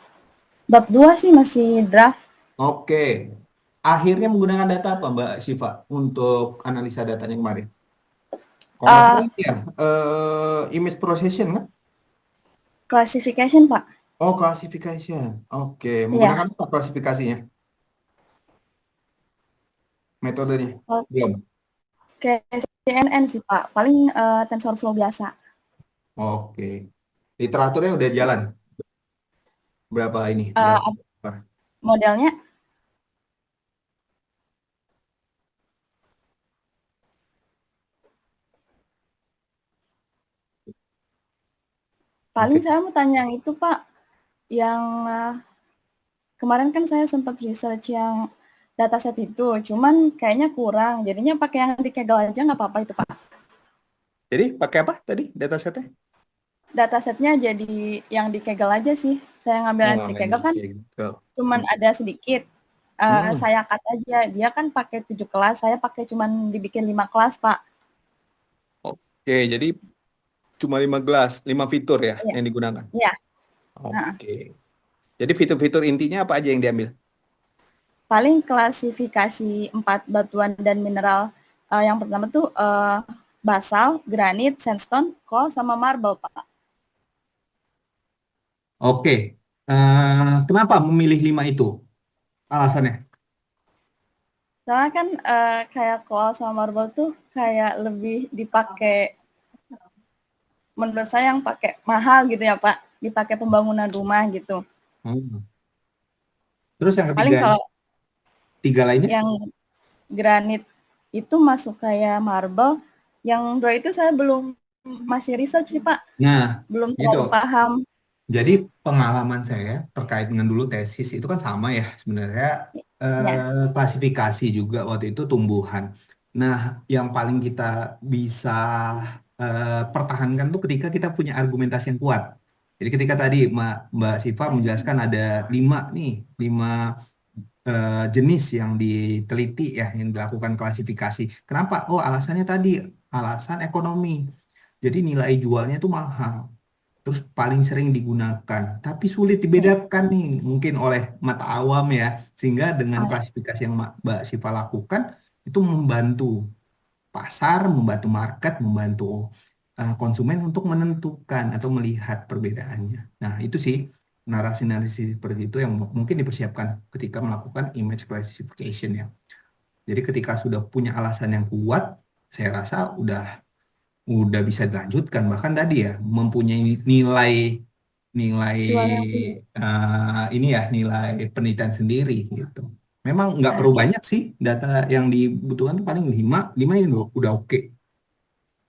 bab 2 sih, masih draft. Oke, akhirnya menggunakan data apa Mbak Syifa untuk analisa datanya kemarin? Kalau nggak salah ini ya, image processing kan? Classification, Pak. Oh, classification. Oke, Iya. menggunakan apa klasifikasinya? Metodenya? Belum. Oke, CNN sih, Pak. Paling TensorFlow biasa. Oke. Literaturnya udah jalan. Berapa ini? Berapa? Modelnya paling Oke. saya mau tanya yang itu, Pak. Yang kemarin kan saya sempat research yang dataset itu, cuman kayaknya kurang. Jadinya pakai yang di Kaggle aja nggak apa-apa itu, Pak. Jadi pakai apa tadi datasetnya? Datasetnya jadi yang di Kaggle aja sih. Saya ngambil yang di Kaggle kan cuman ada sedikit. Saya cut aja. Dia kan pakai 7 kelas, saya pakai cuman dibikin 5 kelas, Pak. Oke, jadi cuma 5 fitur ya Iya. yang digunakan? Iya. Oke. Jadi fitur-fitur intinya apa aja yang diambil? Paling klasifikasi 4 batuan dan mineral. Yang pertama tuh basal, granit, sandstone, coal, sama marble, Pak. Oke. Kenapa memilih 5 itu? Alasannya? Soalnya kan kayak coal sama marble tuh kayak lebih dipakai, menurut saya yang pakai mahal gitu ya, Pak. Dipakai pembangunan rumah gitu. Terus yang Paling ketiga, kalau 3 lainnya? yang granit itu masuk kayak marble. Yang 2 itu saya belum, masih research sih, Pak. Nah, Belum itu. terlalu paham. Jadi pengalaman saya terkait dengan dulu tesis itu kan sama ya sebenarnya, Ya. klasifikasi juga waktu itu tumbuhan. Nah, yang paling kita bisa pertahankan tuh ketika kita punya argumentasi yang kuat. Jadi ketika tadi Mbak Siva menjelaskan ada 5 jenis yang diteliti ya, yang dilakukan klasifikasi. Kenapa? Oh, alasannya tadi alasan ekonomi. Jadi nilai jualnya itu mahal. Terus paling sering digunakan, tapi sulit dibedakan nih mungkin oleh mata awam ya. Sehingga dengan klasifikasi yang Mbak Siva lakukan itu membantu pasar, membantu market, membantu konsumen untuk menentukan atau melihat perbedaannya. Nah, itu sih narasi-narasi seperti itu yang mungkin dipersiapkan ketika melakukan image classification ya. Jadi ketika sudah punya alasan yang kuat, saya rasa udah bisa dilanjutkan, bahkan tadi ya mempunyai nilai nilai ini ya, nilai penelitian sendiri gitu. Memang nggak perlu banyak sih, data yang dibutuhkan tuh paling 5 ini udah oke.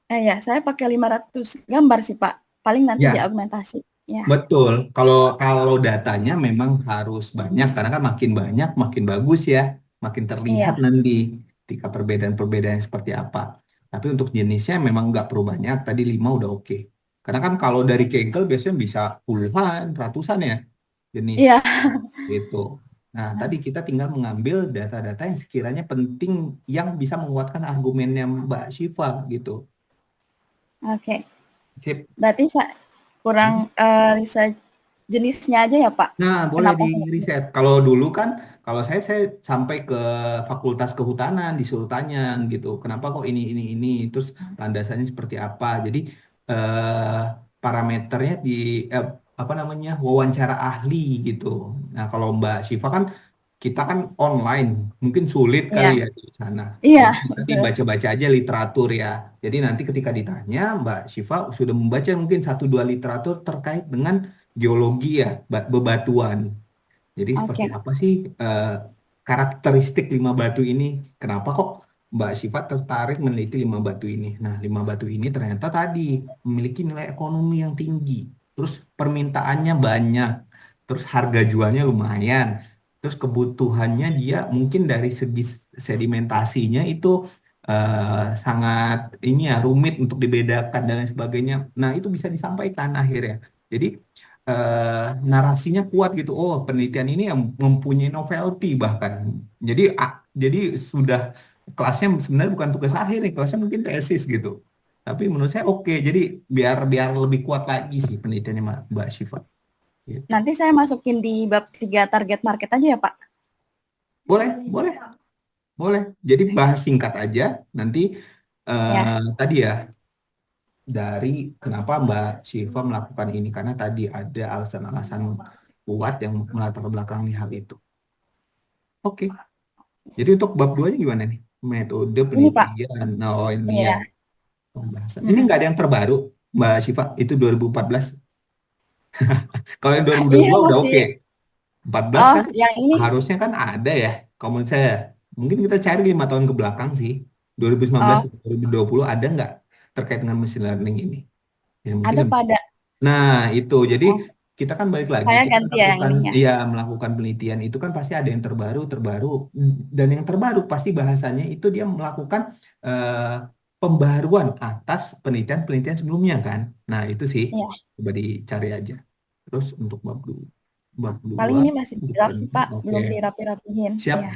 Ya, saya pakai 500 gambar sih, Pak. Paling nanti Ya, diaugmentasi. Ya. betul. Kalau datanya memang harus banyak, karena kan makin banyak makin bagus ya, makin terlihat Iya. nanti ketika perbedaan-perbedaan seperti apa. Tapi untuk jenisnya memang nggak perlu banyak, tadi 5 udah oke. Karena kan kalau dari Kaggle biasanya bisa puluhan, ratusan ya jenis Iya. gitu. Nah, tadi kita tinggal mengambil data-data yang sekiranya penting yang bisa menguatkan argumennya Mbak Syifa gitu. Oke. Sip. Berarti saya kurang research jenisnya aja ya, Pak? Nah, boleh Kenapa? di riset. Kalau dulu kan, kalau saya sampai ke Fakultas Kehutanan disuruh tanya gitu, kenapa kok ini, terus landasannya seperti apa. Jadi eh, parameternya apa namanya, wawancara ahli gitu. Nah, kalau Mbak Syifa kan kita kan online, mungkin sulit kali Iya. ya di sana. Iya. Jadi nanti baca-baca aja literatur ya. Jadi nanti ketika ditanya, Mbak Syifa sudah membaca mungkin 1-2 literatur terkait dengan geologi ya, bebatuan. Jadi seperti Oke. apa sih karakteristik lima batu ini? Kenapa kok Mbak Syifa tertarik meneliti lima batu ini? Nah, lima batu ini ternyata tadi memiliki nilai ekonomi yang tinggi. Terus permintaannya banyak. Terus harga jualnya lumayan. Terus kebutuhannya dia mungkin dari segi sedimentasinya itu sangat ini ya rumit untuk dibedakan dan lain sebagainya. Nah, itu bisa disampaikan akhirnya. Jadi narasinya kuat gitu. Oh, penelitian ini yang mempunyai novelty bahkan. Jadi sudah kelasnya sebenarnya bukan tugas akhir nih, kelasnya mungkin tesis gitu. Tapi menurut saya oke. Jadi biar biar lebih kuat lagi sih penelitiannya Mbak Syifa. Gitu. Nanti saya masukin di bab 3 target market aja ya, Pak? Boleh, boleh, boleh. Jadi bahas singkat aja. Nanti Ya. tadi ya dari kenapa Mbak Syifa melakukan ini karena tadi ada alasan-alasan kuat yang melatar belakangi hal itu. Oke. Jadi untuk bab 2-nya gimana nih? Metode Ini, Pak. penelitian. Oh, ini ya Iya. pembahasan. Ini Mm-mm. nggak ada yang terbaru, Mbak Syifa. Itu 2014. Kalau yang Iya, 2022 udah masih. oke. 14 Oh, kan yang ini. harusnya kan ada ya. Kalau menurut saya, mungkin kita cari 5 tahun ke belakang sih. 2019 Oh, 2020 ada nggak terkait dengan machine learning ini? Ya mungkin ada lebih. pada. Nah, itu. Jadi Oh, kita kan balik lagi, saya kita ganti ya yang melakukan ininya. ya melakukan penelitian itu kan pasti ada yang terbaru, terbaru dan yang terbaru pasti bahasanya itu dia melakukan eh, pembaruan atas penelitian-penelitian sebelumnya kan. Nah, itu sih Iya. coba dicari aja. Terus untuk bab Paling dua ini masih di draft sih, Pak. oke. Belum dirapi-rapihin. Siap. Iya.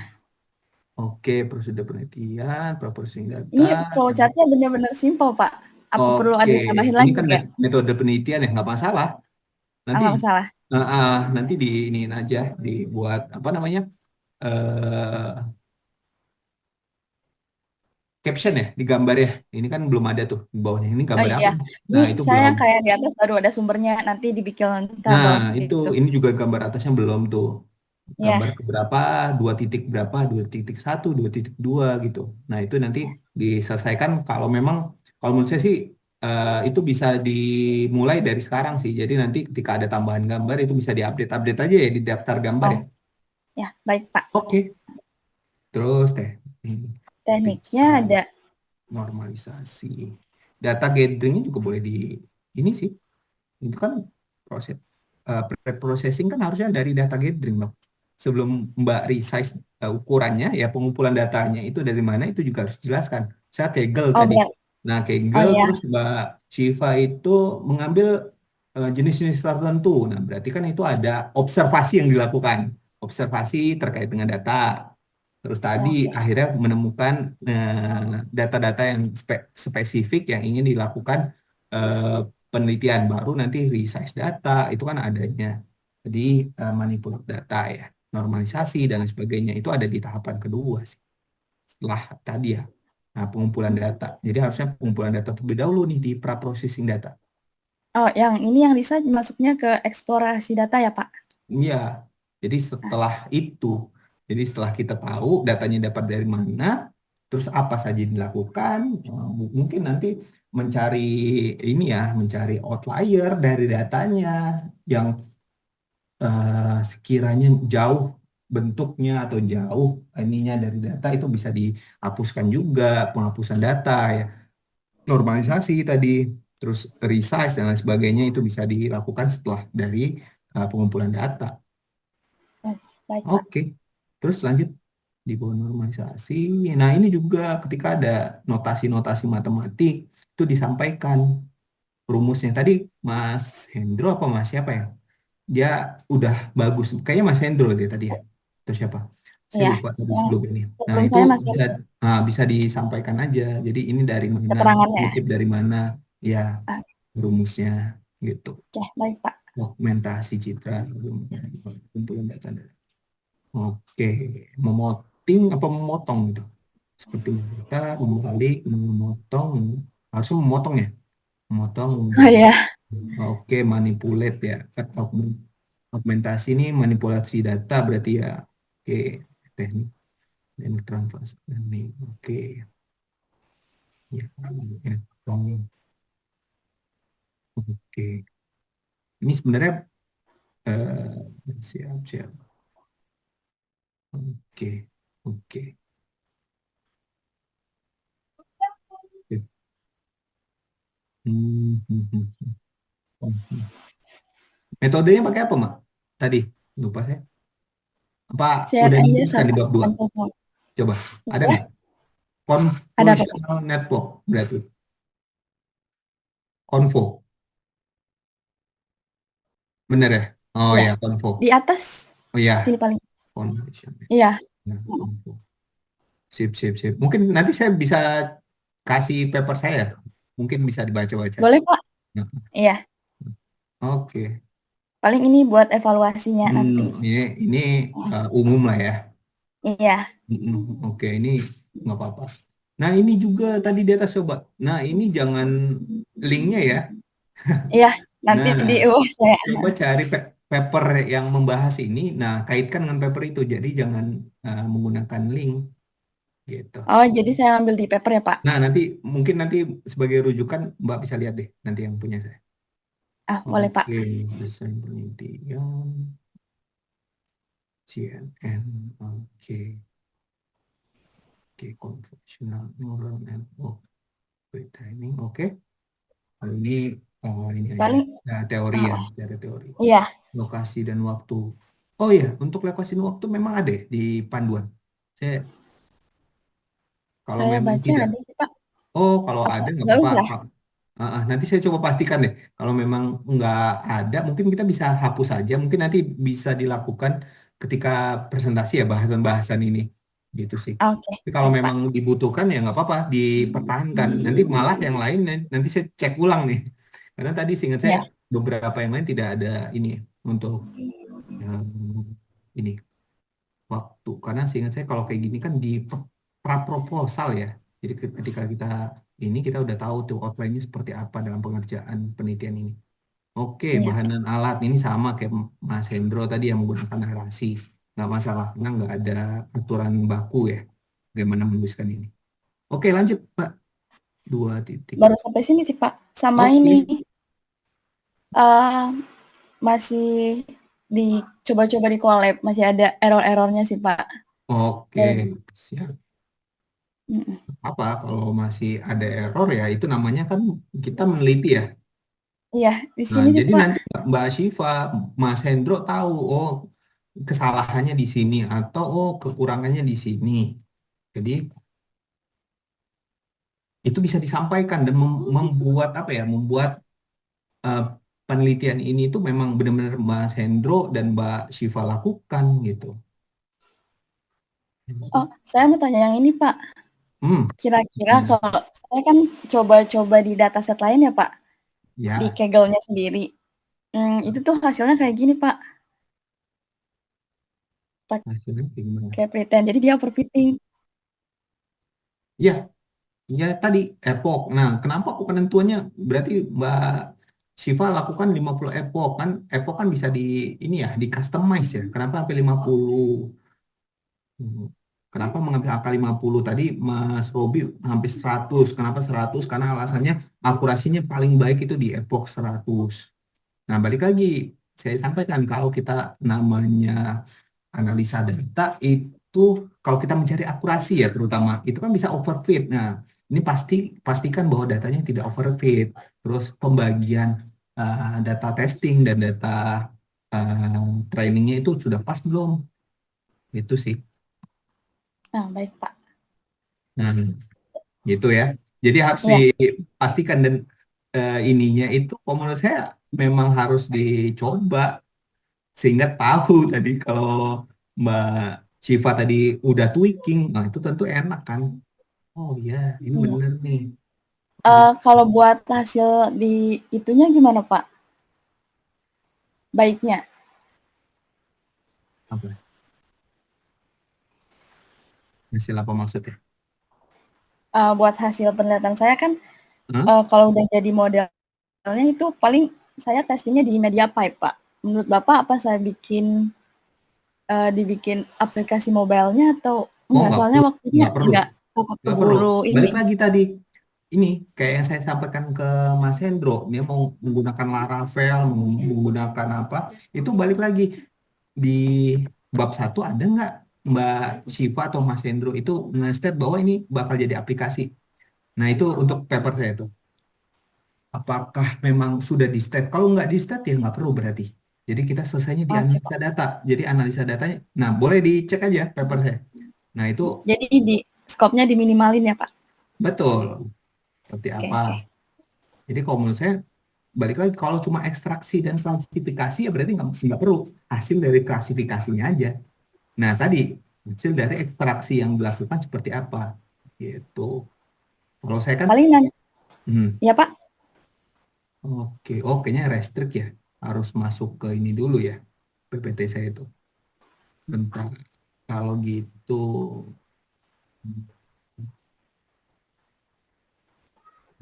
Oke, prosedur penelitian, processing data. Ini flowchart-nya benar-benar simpel, Pak. Apa perlu Oke, ada ditambahin ini lagi kan nggak? metode penelitian ya, nggak masalah. Ah, Nanti nggak masalah. nanti di ini aja dibuat apa namanya eh caption ya di gambar ya. Ini kan belum ada tuh di bawahnya. Ini Oh gambar apa? iya. Ini Nah itu saya belum. yang kayak di atas baru ada sumbernya. Nanti dibikin Nah tabel itu gitu. ini juga gambar atasnya belum tuh. Gambar Iya. keberapa? 2 titik berapa? 2.1, 2.2 gitu. Nah itu nanti diselesaikan kalau menurut saya sih itu bisa dimulai dari sekarang sih. Jadi nanti ketika ada tambahan gambar itu bisa diupdate-update aja ya di daftar gambar ya. Oh, ya. Baik, Pak. Oke. Terus ini Tekniknya periksa ada. normalisasi. Data gatheringnya juga boleh ini sih. Itu kan proses pre-processing kan harusnya dari data gathering, Bang. Sebelum Mbak resize ukurannya ya pengumpulan datanya itu dari mana itu juga harus dijelaskan. Saya Kaggle Oh, tadi. benar. Nah, Oh, Kaggle iya. terus Mbak Shiva itu mengambil jenis-jenis tertentu. Nah, berarti kan itu ada observasi yang dilakukan. Observasi terkait dengan data. Terus tadi Oke. akhirnya menemukan data-data yang spesifik yang ingin dilakukan eh, penelitian baru nanti resize data itu kan adanya. Jadi manipulasi data ya, normalisasi dan lain sebagainya itu ada di tahapan kedua sih. Setelah tadi ya, nah, pengumpulan data. Jadi harusnya pengumpulan data terlebih dahulu nih di pra-processing data. Oh, yang ini yang bisa masuknya ke eksplorasi data ya, Pak? Iya, jadi Ah, setelah kita tahu datanya dapat dari mana, terus apa saja yang dilakukan, mungkin nanti mencari mencari outlier dari datanya yang sekiranya jauh bentuknya atau jauh ininya dari data itu bisa dihapuskan juga, penghapusan data ya, normalisasi tadi, terus resize dan lain sebagainya itu bisa dilakukan setelah dari pengumpulan data. baik, Pak. Oke, terus lanjut di bawah normalisasi. Nah, ini juga ketika ada notasi-notasi matematik itu disampaikan rumusnya. Tadi Mas Hendro apa Mas siapa ya? Dia udah bagus. Kayaknya Mas Hendro dia tadi ya. Atau siapa? Saya Iya. lupa tadi Yang sebelum ini. Nah, sebelum itu saya masih bisa disampaikan aja. Jadi ini dari mana, keterangannya. kutip dari mana, ya Ah, rumusnya gitu. oke, baik, Pak. Segmentasi citra, kumpulan data. Oke, memoting apa memotong gitu. Seperti kita membalik, memotong, harusnya memotong ya. Memotong. Oh ya. Oke, manipulate ya. Augmentasi ini manipulasi data berarti ya. Oke, teknik teknik transfer teknik. Oke, ya. Ya. Oke. Ini sebenarnya siap siap. Oke, oke. Hmm, hmm, hmm, hmm, hmm. Metodenya pakai apa, Mak? Tadi lupa saya. Apa Share udah aja dijelaskan di sama bab 2? teman-teman. Coba, ada Ya, nggak? ada apa, Pak? Convolutional network berarti. Convo, bener ya? Oh Ya, ya, convo. di atas Oh ya, sini paling. convolution. Iya, Ya, convo. Sip, sip, sip. Mungkin nanti saya bisa kasih paper saya. Mungkin bisa dibaca-baca. boleh, Pak. Nah, Iya, oke. paling ini buat evaluasinya Hmm, nanti. ini umum lah ya. Iya, Mm-mm, oke, ini nggak apa-apa. Nah, ini juga tadi di atas coba. Nah, ini jangan linknya ya. iya. Nanti di Nah, saya. coba cari paper yang membahas ini. Nah, kaitkan dengan paper itu. Jadi jangan menggunakan link gitu. Oh, jadi saya ambil di paper ya, Pak? Nah, mungkin nanti sebagai rujukan Mbak bisa lihat deh nanti yang punya saya. Ah, boleh, Pak. Oke, desain penelitian CNN. Oke, oke, convolutional neural network retraining. Oke. Kalau ini ini aja. Paling, Nah, teori ya, oh, secara teori. iya, Lokasi dan waktu. Oh iya, untuk lokasi dan waktu memang ada ya di panduan. Saya kalau saya memang baca tidak, ada sih, Pak. oh kalau Apa? ada nggak Nggak apa-apa. usah. Nanti saya coba pastikan deh. Kalau memang nggak ada, mungkin kita bisa hapus saja. Mungkin nanti bisa dilakukan ketika presentasi ya bahasan-bahasan ini, gitu sih. Oke, Tapi kalau baik, Pak. memang dibutuhkan ya nggak apa-apa, dipertahankan. Nanti malah yang lain nanti saya cek ulang nih. Karena tadi seingat saya Ya. beberapa yang lain tidak ada ini ya, untuk yang ini waktu. Karena seingat saya kalau kayak gini kan di pra proposal ya. Jadi ketika kita ini kita udah tahu tuh outline-nya seperti apa dalam pengerjaan penelitian ini. Oke, Iya, bahan Pak. dan alat ini sama kayak Mas Hendro tadi yang menggunakan narasi. Nggak masalah, karena nggak ada aturan baku ya. Bagaimana menuliskan ini. Oke, lanjut Pak. 2 titik. Baru sampai sini sih, Pak. Sama ini, Oke, eh masih dicoba-coba di collab, masih ada error-errornya sih, Pak. oke, Dan, siap. mm, Apa kalau masih ada error ya itu namanya kan kita meneliti ya. iya, di Nah, sini sih, jadi Pak. nanti Mbak Syifa, Mas Hendro tahu, oh kesalahannya di sini atau oh kekurangannya di sini. Jadi itu bisa disampaikan dan membuat apa ya, membuat eh, penelitian ini itu memang benar-benar Mas Hendro dan Mbak Syifa lakukan gitu. Oh, saya mau tanya yang ini, Pak. Hmm, Kira-kira kalau saya kan coba-coba di dataset lain ya, Pak, di ya Kaggle-nya sendiri. Itu tuh hasilnya kayak gini, Pak. hasilnya gimana? Pakai pretend. Jadi dia overfitting. Ya, ya tadi epoch. Nah, kenapa aku penentuannya berarti Mbak Syifa lakukan 50 epoch kan? Epoch kan bisa di ini ya, di customize ya. Kenapa sampai 50? Hmm. Kenapa mengambil angka 50 tadi Mas Robi hampir 100? Kenapa 100? Karena alasannya akurasinya paling baik itu di epoch 100. Nah, balik lagi saya sampaikan kalau kita namanya analisa data itu kalau kita mencari akurasi ya terutama itu kan bisa overfit. Nah, ini pastikan bahwa datanya tidak overfit. Terus pembagian data testing dan data trainingnya itu sudah pas belum? Itu sih. Nah, baik, Pak. Nah, gitu ya. Jadi harus Iya. dipastikan dan ininya itu kalau menurut saya memang harus dicoba sehingga tahu tadi kalau Mbak Syifa tadi udah tweaking, nah itu tentu enak kan. Oh ya, ini Iya. bener nih. Kalau buat hasil di itunya gimana, Pak? Baiknya. Apa? Hasil apa maksudnya? Buat hasil penelitian saya kan, Hah? kalau udah jadi modelnya itu paling saya testingnya di MediaPipe, Pak. Menurut Bapak apa saya dibikin aplikasi mobile-nya atau Oh enggak? nggak Soalnya perlu, waktunya nggak perlu, enggak, takut nggak perlu. keburu ini. Balik lagi tadi, ini kayak yang saya sampaikan ke Mas Hendro, dia mau menggunakan Laravel, menggunakan apa? Itu balik lagi di bab 1 ada nggak? Mbak Syifa atau Mas Hendro itu nge-state bahwa ini bakal jadi aplikasi. Nah, itu untuk paper saya tuh. Apakah memang sudah di-state? Kalau nggak di-state ya nggak perlu berarti. Jadi kita selesainya di Oke, analisa data. Jadi analisa datanya, nah boleh dicek aja paper saya. Nah itu jadi di skopnya diminimalin ya Pak? betul. Seperti Oke, apa? oke. Jadi kalau menurut saya, balik lagi kalau cuma ekstraksi dan klasifikasi ya berarti nggak perlu. Hasil dari klasifikasinya aja. Nah tadi, hasil dari ekstraksi yang dilakukan seperti apa? Gitu. Kalau saya kan, Paling nanti, hmm, ya Pak? oke, oh kayaknya restrict ya. Harus masuk ke ini dulu ya, PPT saya itu. Bentar. Kalau gitu,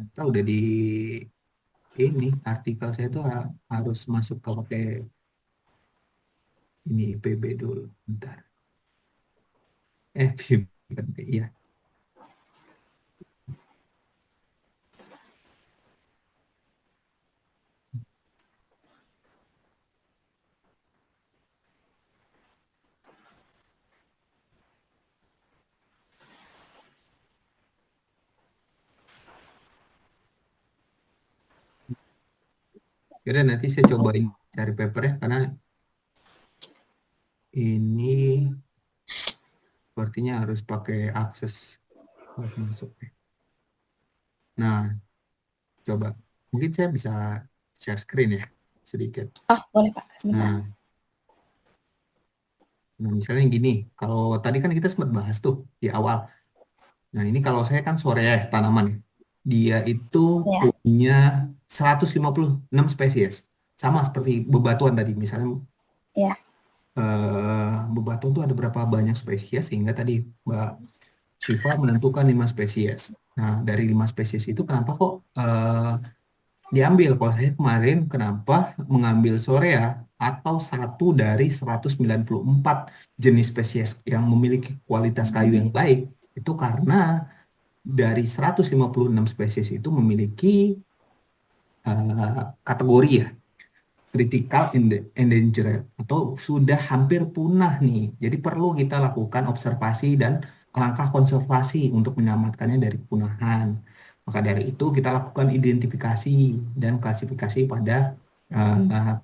atau udah di ini artikel saya tuh harus masuk ke pakai ini PB dulu. Bentar. PB, bukan P, iya. Kira nanti saya cobain cari papernya karena ini sepertinya harus pakai akses buat masuk. Nah, coba. Mungkin saya bisa share screen ya sedikit. Oh, boleh Pak, sebentar. Nah, nah misalnya gini, kalau tadi kan kita sempat bahas tuh di awal. Nah, ini kalau saya kan sore ya, tanaman ya. Dia itu Ya, punya 156 spesies. Sama seperti bebatuan tadi. Misalnya ya. bebatuan itu ada berapa banyak spesies sehingga tadi Mbak Syifa menentukan 5 spesies. Nah, dari 5 spesies itu kenapa kok diambil? Kalau saya kemarin kenapa mengambil Sorea atau satu dari 194 jenis spesies yang memiliki kualitas kayu yang baik? Itu karena dari 156 spesies itu memiliki kategori ya, critical endangered atau sudah hampir punah nih. Jadi perlu kita lakukan observasi dan langkah konservasi untuk menyelamatkannya dari kepunahan. Maka dari itu kita lakukan identifikasi dan klasifikasi pada uh,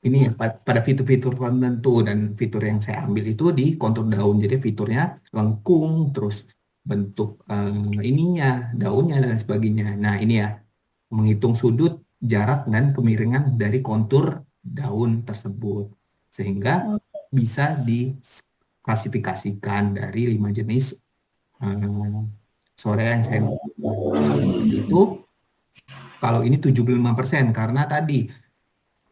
ini ya pada fitur-fitur tertentu, dan fitur yang saya ambil itu di kontur daun. Jadi fiturnya lengkung, terus bentuk ininya, daunnya dan sebagainya. Nah, ini ya menghitung sudut, jarak dan kemiringan dari kontur daun tersebut sehingga Oke. bisa diklasifikasikan dari 5 jenis eh, sore yang saya itu. Kalau ini 75% karena tadi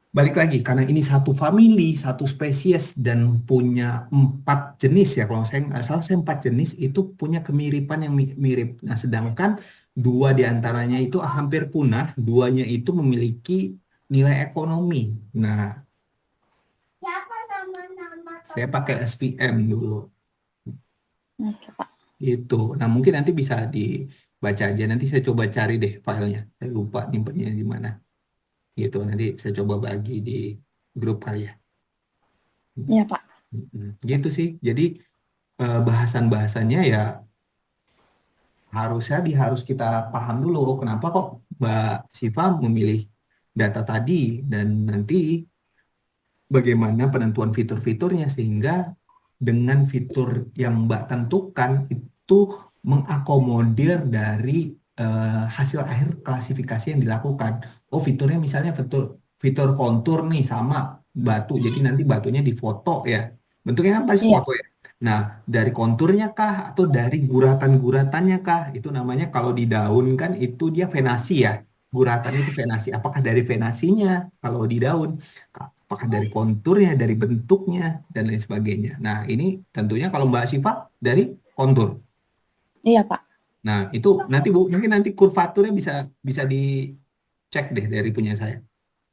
balik lagi, karena ini satu famili, satu spesies dan punya 4 jenis ya. Kalau saya nggak salah, saya 4 jenis itu punya kemiripan yang mirip. Nah, sedangkan 2 diantaranya itu hampir punah, 2-nya itu memiliki nilai ekonomi. Nah, saya pakai SVM dulu. Oke Pak. Itu. Nah, mungkin nanti bisa dibaca aja. Nanti saya coba cari deh filenya. Saya lupa nyimpennya di mana. Gitu. Nanti saya coba bagi di grup kali ya. Iya Pak. Gitu sih. Jadi bahasan-bahasannya ya harus kita paham dulu kenapa kok Mbak Siva memilih data tadi, dan nanti bagaimana penentuan fitur-fiturnya sehingga dengan fitur yang Mbak tentukan itu mengakomodir dari hasil akhir klasifikasi yang dilakukan. Oh, fiturnya misalnya fitur fitur kontur nih sama batu, jadi nanti batunya difoto ya. Bentuknya kan pasti Iya. foto ya. Nah, dari konturnya kah atau dari guratan-guratannya kah? Itu namanya kalau di daun kan itu dia venasi ya. Guratan itu venasi. Apakah dari venasinya kalau di daun? Apakah dari konturnya, dari bentuknya, dan lain sebagainya. Nah, ini tentunya kalau Mbak Syifa dari kontur. Iya Pak. Nah, itu nanti Bu, mungkin nanti kurvaturnya bisa bisa dicek deh dari punya saya.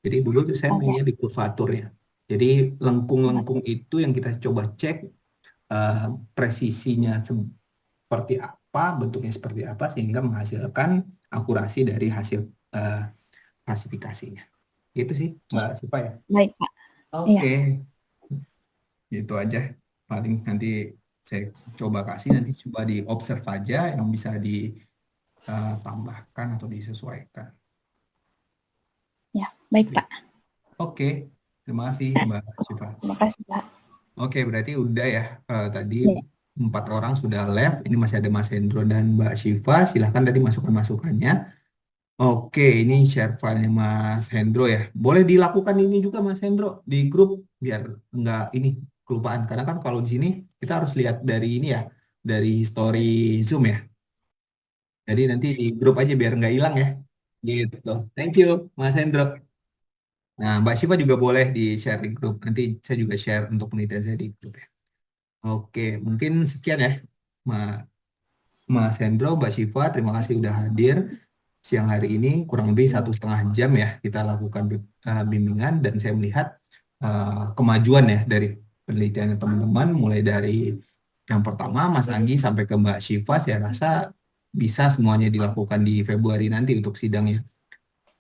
Jadi dulu tuh saya Oke. mainnya di kurvaturnya. Jadi lengkung-lengkung itu yang kita coba cek eh, presisinya seperti apa, bentuknya seperti apa, sehingga menghasilkan akurasi dari hasil eh, klasifikasinya. Gitu sih, Mbak Syifa ya. Baik Pak. Iya. Oke. Itu aja. Paling nanti saya coba kasih, nanti coba diobserv aja yang bisa ditambahkan atau disesuaikan. Ya, baik Pak. Oke, terima kasih Mbak Syifa. Terima kasih Pak. Oke, berarti udah ya. Tadi Ya. 4 orang sudah left. Ini masih ada Mas Hendro dan Mbak Syifa. Silahkan tadi masukan-masukannya. Oke, ini share filenya Mas Hendro ya. Boleh dilakukan ini juga Mas Hendro di grup biar nggak ini kelupaan. Karena kan kalau di sini kita harus lihat dari ini ya, dari history Zoom ya. Jadi nanti di grup aja biar nggak hilang ya. Gitu. Thank you Mas Hendro. Nah, Mbak Syifa juga boleh di share di grup. Nanti saya juga share untuk penelitian saya di grup ya. Oke, mungkin sekian ya, Mas Hendro, Mbak Syifa. Terima kasih udah hadir siang hari ini. Kurang lebih 1,5 jam ya kita lakukan bimbingan dan saya melihat kemajuan ya dari penelitian teman-teman. Mulai dari yang pertama Mas Anggi sampai ke Mbak Syifa, saya rasa bisa semuanya dilakukan di Februari nanti untuk sidangnya.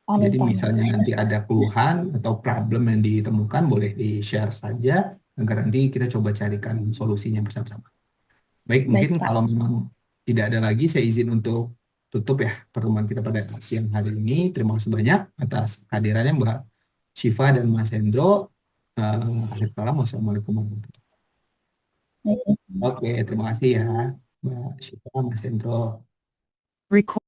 Amin, Jadi Pak. misalnya nanti ada keluhan atau problem yang ditemukan, boleh di-share saja agar nanti kita coba carikan solusinya bersama-sama. Baik, mungkin Baik, Pak. kalau memang tidak ada lagi, saya izin untuk tutup ya pertemuan kita pada siang hari ini. Terima kasih banyak atas kehadirannya Mbak Syifa dan Mas Hendro. Akhir kalam, wassalamualaikum warahmatullahi wabarakatuh. Baik. Oke, terima kasih ya Mbak Syifa, Mas Hendro. Record.